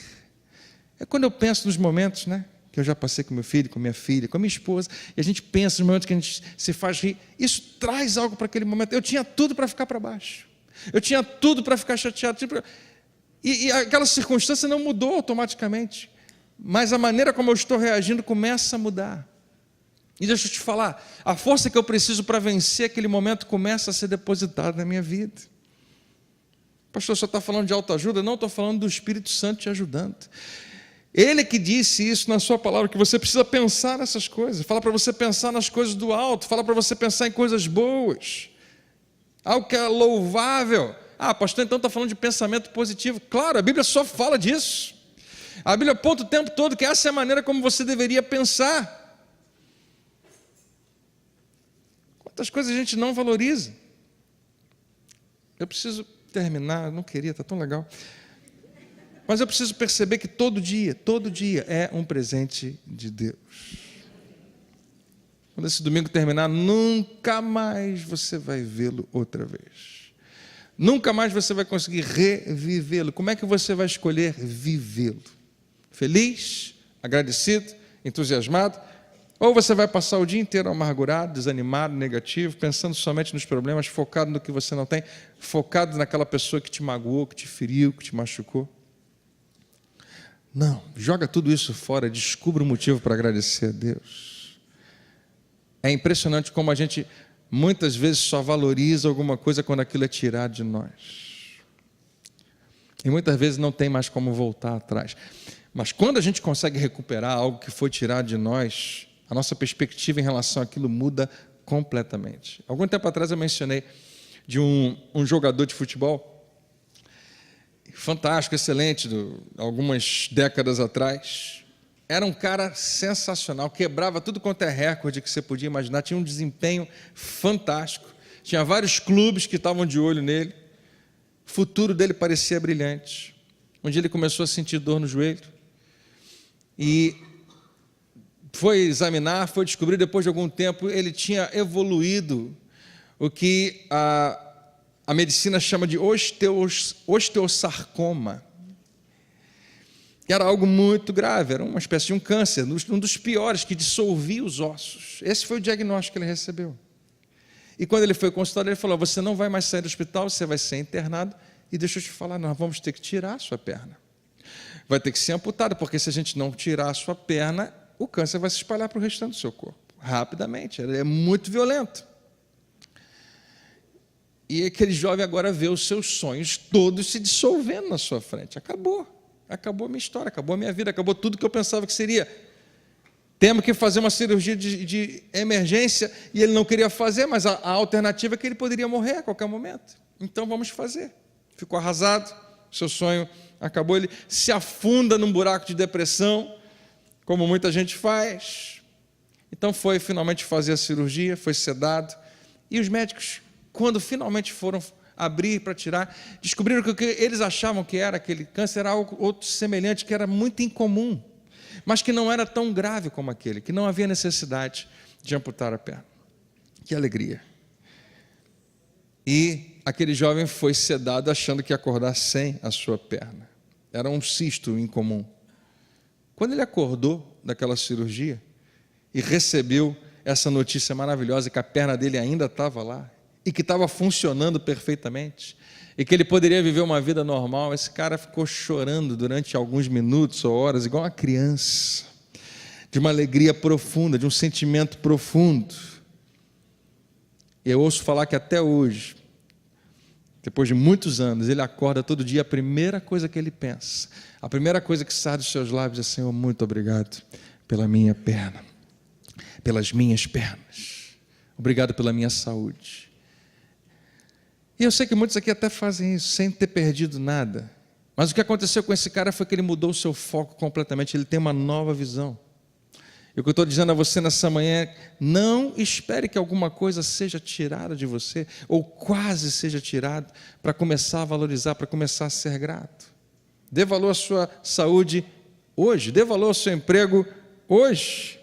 É quando eu penso nos momentos, né? Que eu já passei com meu filho, com minha filha, com a minha esposa, e a gente pensa nos momentos que a gente se faz rir. Isso traz algo para aquele momento. Eu tinha tudo para ficar para baixo. Eu tinha tudo para ficar chateado. E aquela circunstância não mudou automaticamente. Mas a maneira como eu estou reagindo começa a mudar. E deixa eu te falar, a força que eu preciso para vencer aquele momento começa a ser depositada na minha vida. Pastor, só está falando de autoajuda? Não, estou falando do Espírito Santo te ajudando. Ele que disse isso na sua palavra, que você precisa pensar nessas coisas. Fala para você pensar nas coisas do alto, fala para você pensar em coisas boas. Algo que é louvável. Ah, pastor, então está falando de pensamento positivo. Claro, a Bíblia só fala disso. A Bíblia aponta o tempo todo que essa é a maneira como você deveria pensar. Quantas coisas a gente não valoriza. Eu preciso terminar, não queria, está tão legal. Mas eu preciso perceber que todo dia é um presente de Deus. Quando esse domingo terminar, nunca mais você vai vê-lo outra vez. Nunca mais você vai conseguir revivê-lo. Como é que você vai escolher vivê-lo? Feliz, agradecido, entusiasmado? Ou você vai passar o dia inteiro amargurado, desanimado, negativo, pensando somente nos problemas, focado no que você não tem, focado naquela pessoa que te magoou, que te feriu, que te machucou? Não, joga tudo isso fora, descubra o motivo para agradecer a Deus. É impressionante como a gente muitas vezes só valoriza alguma coisa quando aquilo é tirado de nós. E muitas vezes não tem mais como voltar atrás. Mas quando a gente consegue recuperar algo que foi tirado de nós, a nossa perspectiva em relação àquilo muda completamente. Algum tempo atrás eu mencionei de um jogador de futebol, fantástico, excelente, algumas décadas atrás. Era um cara sensacional, quebrava tudo quanto é recorde que você podia imaginar, tinha um desempenho fantástico, tinha vários clubes que estavam de olho nele, o futuro dele parecia brilhante. Um dia ele começou a sentir dor no joelho e foi examinar, foi descobrir, depois de algum tempo, ele tinha evoluído o que a medicina chama de osteosarcoma. Era algo muito grave, era uma espécie de um câncer, um dos piores, que dissolvia os ossos. Esse foi o diagnóstico que ele recebeu. E quando ele foi consultado, ele falou: você não vai mais sair do hospital, você vai ser internado, e deixa eu te falar, nós vamos ter que tirar a sua perna. Vai ter que ser amputada, porque se a gente não tirar a sua perna, o câncer vai se espalhar para o restante do seu corpo, rapidamente, ele é muito violento. E aquele jovem agora vê os seus sonhos todos se dissolvendo na sua frente. Acabou a minha história, acabou a minha vida, acabou tudo que eu pensava que seria. Temos que fazer uma cirurgia de emergência, e ele não queria fazer, mas a alternativa é que ele poderia morrer a qualquer momento. Então vamos fazer. Ficou arrasado, seu sonho acabou, ele se afunda num buraco de depressão, como muita gente faz. Então foi finalmente fazer a cirurgia, foi sedado, e os médicos, quando finalmente foram abrir para tirar, descobriram que o que eles achavam que era aquele câncer era algo outro semelhante, que era muito incomum, mas que não era tão grave como aquele, que não havia necessidade de amputar a perna. Que alegria! E aquele jovem foi sedado achando que ia acordar sem a sua perna. Era um cisto incomum. Quando ele acordou daquela cirurgia e recebeu essa notícia maravilhosa que a perna dele ainda estava lá e que estava funcionando perfeitamente e que ele poderia viver uma vida normal, esse cara ficou chorando durante alguns minutos ou horas, igual uma criança, de uma alegria profunda, de um sentimento profundo. Eu ouço falar que até hoje, depois de muitos anos, ele acorda todo dia, a primeira coisa que ele pensa, a primeira coisa que sai dos seus lábios é: Senhor, muito obrigado pela minha perna, pelas minhas pernas, obrigado pela minha saúde. E eu sei que muitos aqui até fazem isso, sem ter perdido nada, mas o que aconteceu com esse cara foi que ele mudou o seu foco completamente, ele tem uma nova visão. E o que eu estou dizendo a você nessa manhã é: não espere que alguma coisa seja tirada de você, ou quase seja tirada, para começar a valorizar, para começar a ser grato. Dê valor à sua saúde hoje, dê valor ao seu emprego hoje.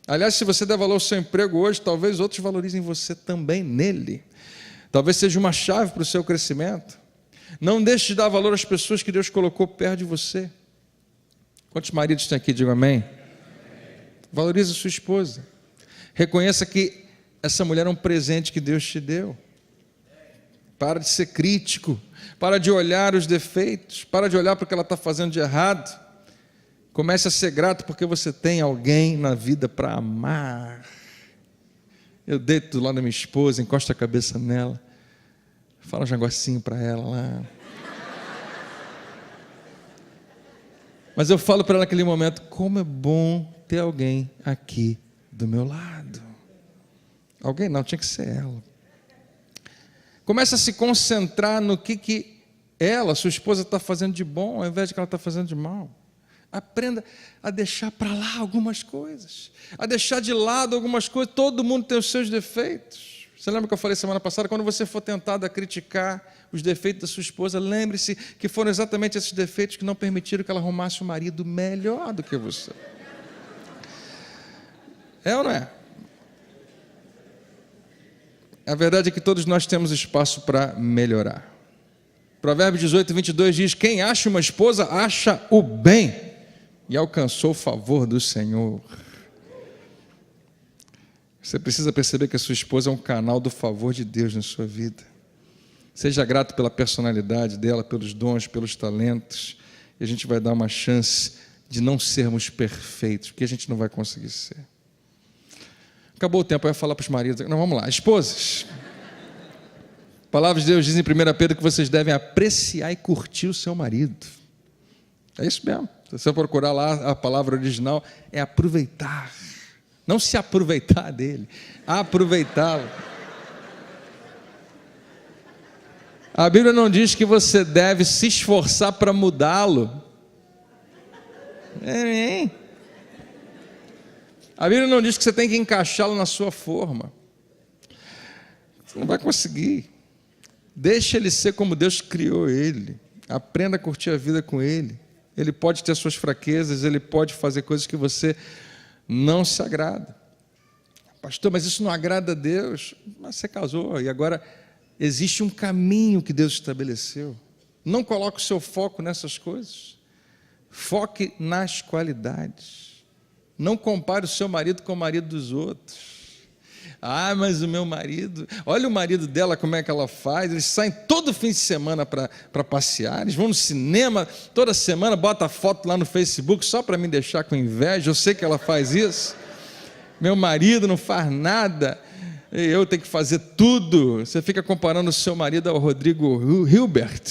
Aliás, se você der valor ao seu emprego hoje, talvez outros valorizem você também nele. Talvez seja uma chave para o seu crescimento. Não deixe de dar valor às pessoas que Deus colocou perto de você. Quantos maridos tem aqui? Diga amém. Valorize a sua esposa. Reconheça que essa mulher é um presente que Deus te deu. Para de ser crítico. Para de olhar os defeitos. Para de olhar para o que ela está fazendo de errado. Comece a ser grato porque você tem alguém na vida para amar. Eu deito do lado da minha esposa, encosto a cabeça nela, falo um negocinho para ela lá. Mas eu falo para ela naquele momento: como é bom ter alguém aqui do meu lado. Alguém não, tinha que ser ela. Comece a se concentrar no que ela, sua esposa, está fazendo de bom, ao invés de que ela está fazendo de mal. Aprenda a deixar para lá algumas coisas, a deixar de lado algumas coisas. Todo mundo tem os seus defeitos. Você lembra que eu falei semana passada? Quando você for tentado a criticar os defeitos da sua esposa, lembre-se que foram exatamente esses defeitos que não permitiram que ela arrumasse um marido melhor do que você. É ou não é? A verdade é que todos nós temos espaço para melhorar. Provérbios 18, 22 diz: quem acha uma esposa, acha o bem e alcançou o favor do Senhor. Você precisa perceber que a sua esposa é um canal do favor de Deus na sua vida. Seja grato pela personalidade dela, pelos dons, pelos talentos, e a gente vai dar uma chance de não sermos perfeitos, porque a gente não vai conseguir ser. Acabou o tempo, eu ia falar para os maridos. Não, vamos lá, esposas. A palavra de Deus diz em 1 Pedro que vocês devem apreciar e curtir o seu marido. É isso mesmo. Se você procurar lá, a palavra original é aproveitar. Não se aproveitar dele, aproveitá-lo. A Bíblia não diz que você deve se esforçar para mudá-lo. A Bíblia não diz que você tem que encaixá-lo na sua forma. Você não vai conseguir. Deixa ele ser como Deus criou ele. Aprenda a curtir a vida com ele. Ele pode ter suas fraquezas, ele pode fazer coisas que você não se agrada. Pastor, mas isso não agrada a Deus. Mas você casou e agora existe um caminho que Deus estabeleceu. Não coloque o seu foco nessas coisas. Foque nas qualidades. Não compare o seu marido com o marido dos outros. Ah, mas o meu marido, olha o marido dela, como é que ela faz. Eles saem todo fim de semana para passear, eles vão no cinema toda semana, bota foto lá no Facebook só para me deixar com inveja. Eu sei que ela faz isso. Meu marido não faz nada, eu tenho que fazer tudo. Você fica comparando o seu marido ao Rodrigo Hilbert,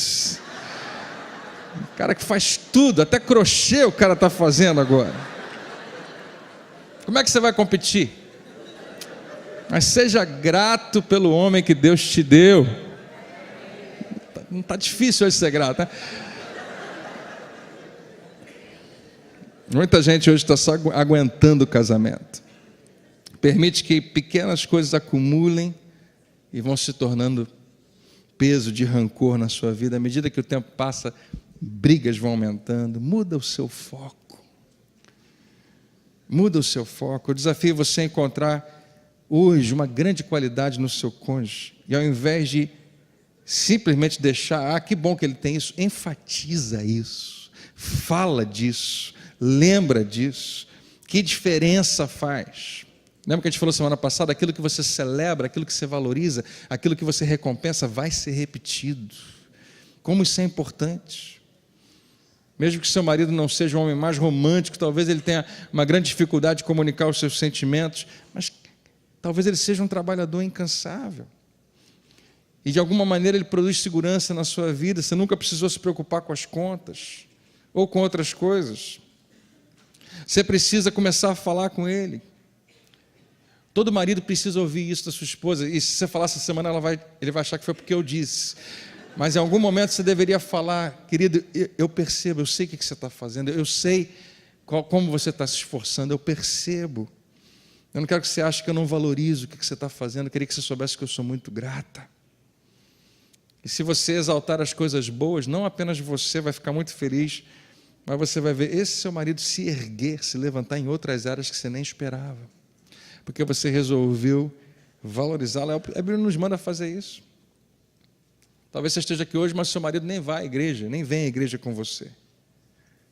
o cara que faz tudo, até crochê o cara está fazendo agora. Como é que você vai competir? Mas seja grato pelo homem que Deus te deu. Não está difícil hoje ser grato, né? Muita gente hoje está só aguentando o casamento. permite que pequenas coisas acumulem e vão se tornando peso de rancor na sua vida. À medida que o tempo passa, brigas vão aumentando. Muda o seu foco. Muda o seu foco. Eu desafio você a encontrar hoje uma grande qualidade no seu cônjuge. E ao invés de simplesmente deixar, que bom que ele tem isso, enfatiza isso. Fala disso. Lembra disso. Que diferença faz? Lembra que a gente falou semana passada? Aquilo que você celebra, aquilo que você valoriza, aquilo que você recompensa, vai ser repetido. Como isso é importante. Mesmo que seu marido não seja um homem mais romântico, talvez ele tenha uma grande dificuldade de comunicar os seus sentimentos, mas talvez ele seja um trabalhador incansável. E de alguma maneira ele produz segurança na sua vida. Você nunca precisou se preocupar com as contas ou com outras coisas. Você precisa começar a falar com ele. Todo marido precisa ouvir isso da sua esposa. E se você falar essa semana, ele vai achar que foi porque eu disse. Mas em algum momento você deveria falar: querido, eu percebo, eu sei o que você está fazendo, eu sei como você está se esforçando, eu percebo. Eu não quero que você ache que eu não valorizo o que você está fazendo, eu queria que você soubesse que eu sou muito grata. E se você exaltar as coisas boas, não apenas você vai ficar muito feliz, mas você vai ver esse seu marido se erguer, se levantar em outras áreas que você nem esperava. Porque você resolveu valorizá-la. A Bíblia nos manda fazer isso. Talvez você esteja aqui hoje, mas seu marido nem vai à igreja, nem vem à igreja com você.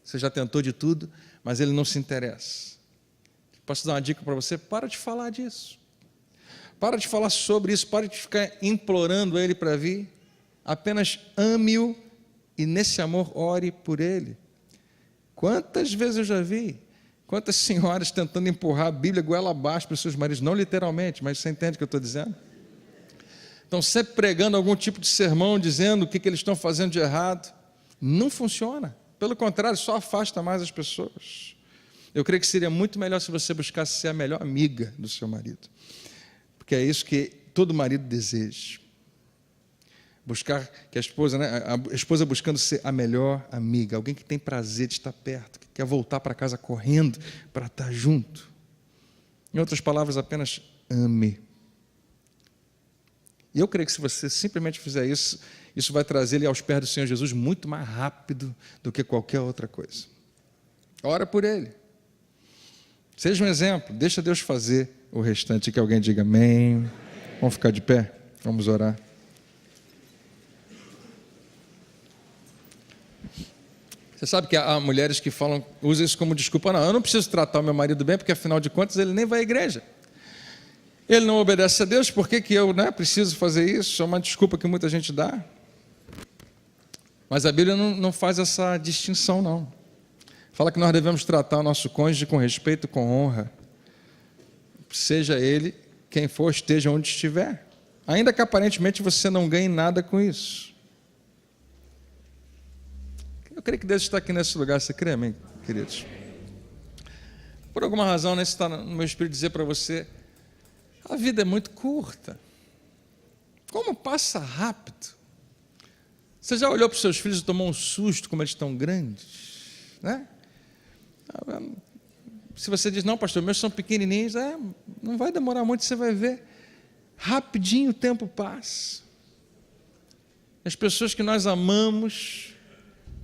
Você já tentou de tudo, mas ele não se interessa. Posso dar uma dica para você? Para de falar disso. Para de falar sobre isso, para de ficar implorando ele para vir. Apenas ame-o e nesse amor ore por ele. Quantas vezes eu já vi? Quantas senhoras tentando empurrar a Bíblia goela abaixo para os seus maridos, não literalmente, mas você entende o que eu estou dizendo? Estão sempre pregando algum tipo de sermão, dizendo o que eles estão fazendo de errado. Não funciona. Pelo contrário, só afasta mais as pessoas. Eu creio que seria muito melhor se você buscasse ser a melhor amiga do seu marido. Porque é isso que todo marido deseja. Buscar que a esposa buscando ser a melhor amiga, alguém que tem prazer de estar perto, que quer voltar para casa correndo para estar junto. Em outras palavras, apenas ame. E eu creio que se você simplesmente fizer isso, isso vai trazer ele aos pés do Senhor Jesus muito mais rápido do que qualquer outra coisa. Ora por ele. Seja um exemplo, deixa Deus fazer o restante. Que alguém diga amém. Vamos ficar de pé? Vamos orar. Você sabe que há mulheres que usam isso como desculpa. Não, eu não preciso tratar o meu marido bem, porque afinal de contas ele nem vai à igreja. Ele não obedece a Deus, por que eu preciso fazer isso? É uma desculpa que muita gente dá. Mas a Bíblia não faz essa distinção, não. Fala que nós devemos tratar o nosso cônjuge com respeito, com honra. Seja ele quem for, esteja onde estiver. Ainda que aparentemente você não ganhe nada com isso. Eu creio que Deus está aqui nesse lugar, você crê, amém, queridos? Por alguma razão, está no meu espírito dizer para você, a vida é muito curta. Como passa rápido. Você já olhou para os seus filhos e tomou um susto como eles estão grandes? Né? Se você diz, não, pastor, meus são pequenininhos, não vai demorar muito, você vai ver. Rapidinho o tempo passa. As pessoas que nós amamos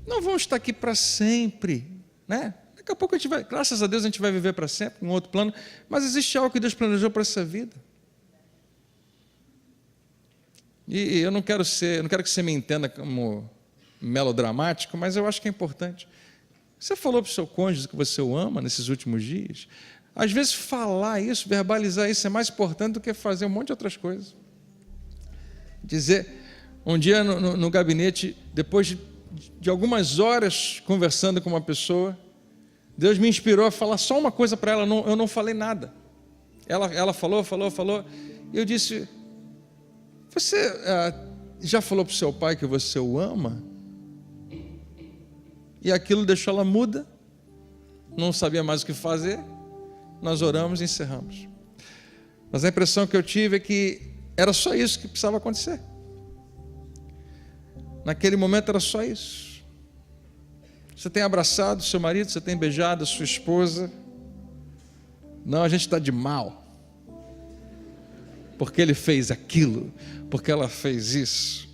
não vão estar aqui para sempre, né? Daqui a pouco a gente vai, graças a Deus, a gente vai viver para sempre, um outro plano, mas existe algo que Deus planejou para essa vida. E eu não quero que você me entenda como melodramático, mas eu acho que é importante. Você falou para o seu cônjuge que você o ama nesses últimos dias? Às vezes falar isso, verbalizar isso é mais importante do que fazer um monte de outras coisas. Dizer, um dia no gabinete, depois de algumas horas conversando com uma pessoa, Deus me inspirou a falar só uma coisa para ela, eu não falei nada. Ela falou, e eu disse, você já falou para o seu pai que você o ama? E aquilo deixou ela muda, não sabia mais o que fazer, nós oramos e encerramos. Mas a impressão que eu tive é que era só isso que precisava acontecer. Naquele momento era só isso. Você tem abraçado seu marido, você tem beijado a sua esposa. Não, a gente está de mal. porque ele fez aquilo, porque ela fez isso.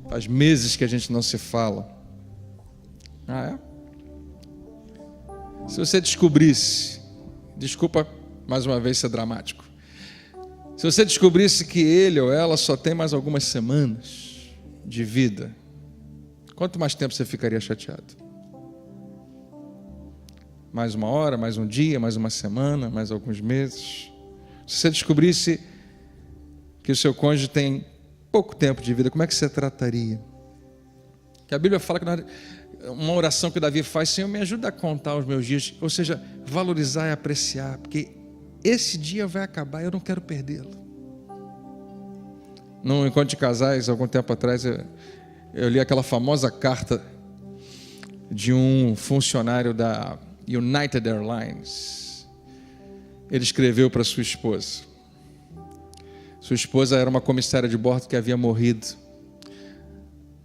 Faz meses que a gente não se fala. Ah, é? Se você descobrisse, desculpa mais uma vez ser dramático, se você descobrisse que ele ou ela só tem mais algumas semanas de vida, quanto mais tempo você ficaria chateado? Mais uma hora, mais um dia, mais uma semana, mais alguns meses? Se você descobrisse que o seu cônjuge tem pouco tempo de vida, como é que você trataria? Que a Bíblia fala que uma oração que Davi faz: Senhor, me ajuda a contar os meus dias, ou seja, valorizar e apreciar, porque esse dia vai acabar e eu não quero perdê-lo. Num encontro de casais, algum tempo atrás, eu li aquela famosa carta de um funcionário da United Airlines. Ele escreveu para sua esposa. Sua esposa era uma comissária de bordo que havia morrido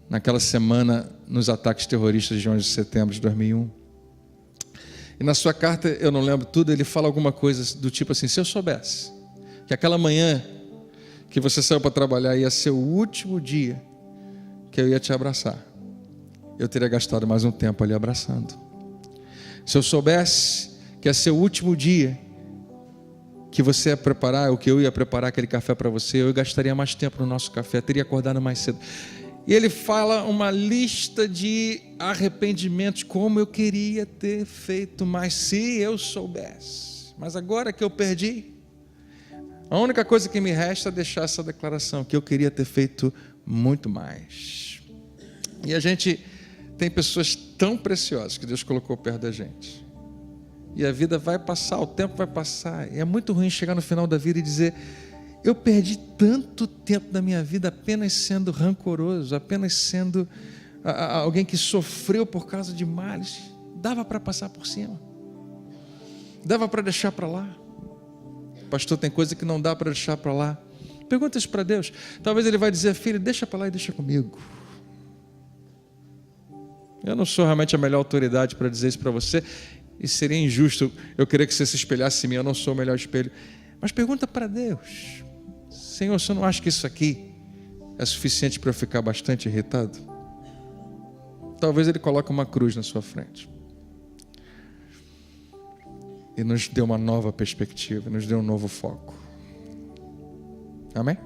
naquela semana nos ataques terroristas de 11 de setembro de 2001. E na sua carta, eu não lembro tudo, ele fala alguma coisa do tipo assim: se eu soubesse que aquela manhã que você saiu para trabalhar ia ser o último dia que eu ia te abraçar, eu teria gastado mais um tempo ali abraçando. Se eu soubesse que ia ser o último dia que você ia preparar, ou que eu ia preparar aquele café para você, eu gastaria mais tempo no nosso café, teria acordado mais cedo. E ele fala uma lista de arrependimentos, como eu queria ter feito mais se eu soubesse. Mas agora que eu perdi, a única coisa que me resta é deixar essa declaração, que eu queria ter feito muito mais. E a gente tem pessoas tão preciosas que Deus colocou perto da gente. E a vida vai passar, o tempo vai passar. E é muito ruim chegar no final da vida e dizer: eu perdi tanto tempo da minha vida apenas sendo rancoroso, apenas sendo alguém que sofreu por causa de males. Dava para passar por cima. Dava para deixar para lá. Pastor, tem coisa que não dá para deixar para lá. Pergunta isso para Deus. Talvez Ele vai dizer: filho, deixa para lá e deixa comigo. Eu não sou realmente a melhor autoridade para dizer isso para você, e seria injusto eu querer que você se espelhasse em mim. Eu não sou o melhor espelho. Mas pergunta para Deus: Senhor, você não acha que isso aqui é suficiente para eu ficar bastante irritado? Talvez Ele coloque uma cruz na sua frente e nos dê uma nova perspectiva, nos dê um novo foco. Amém?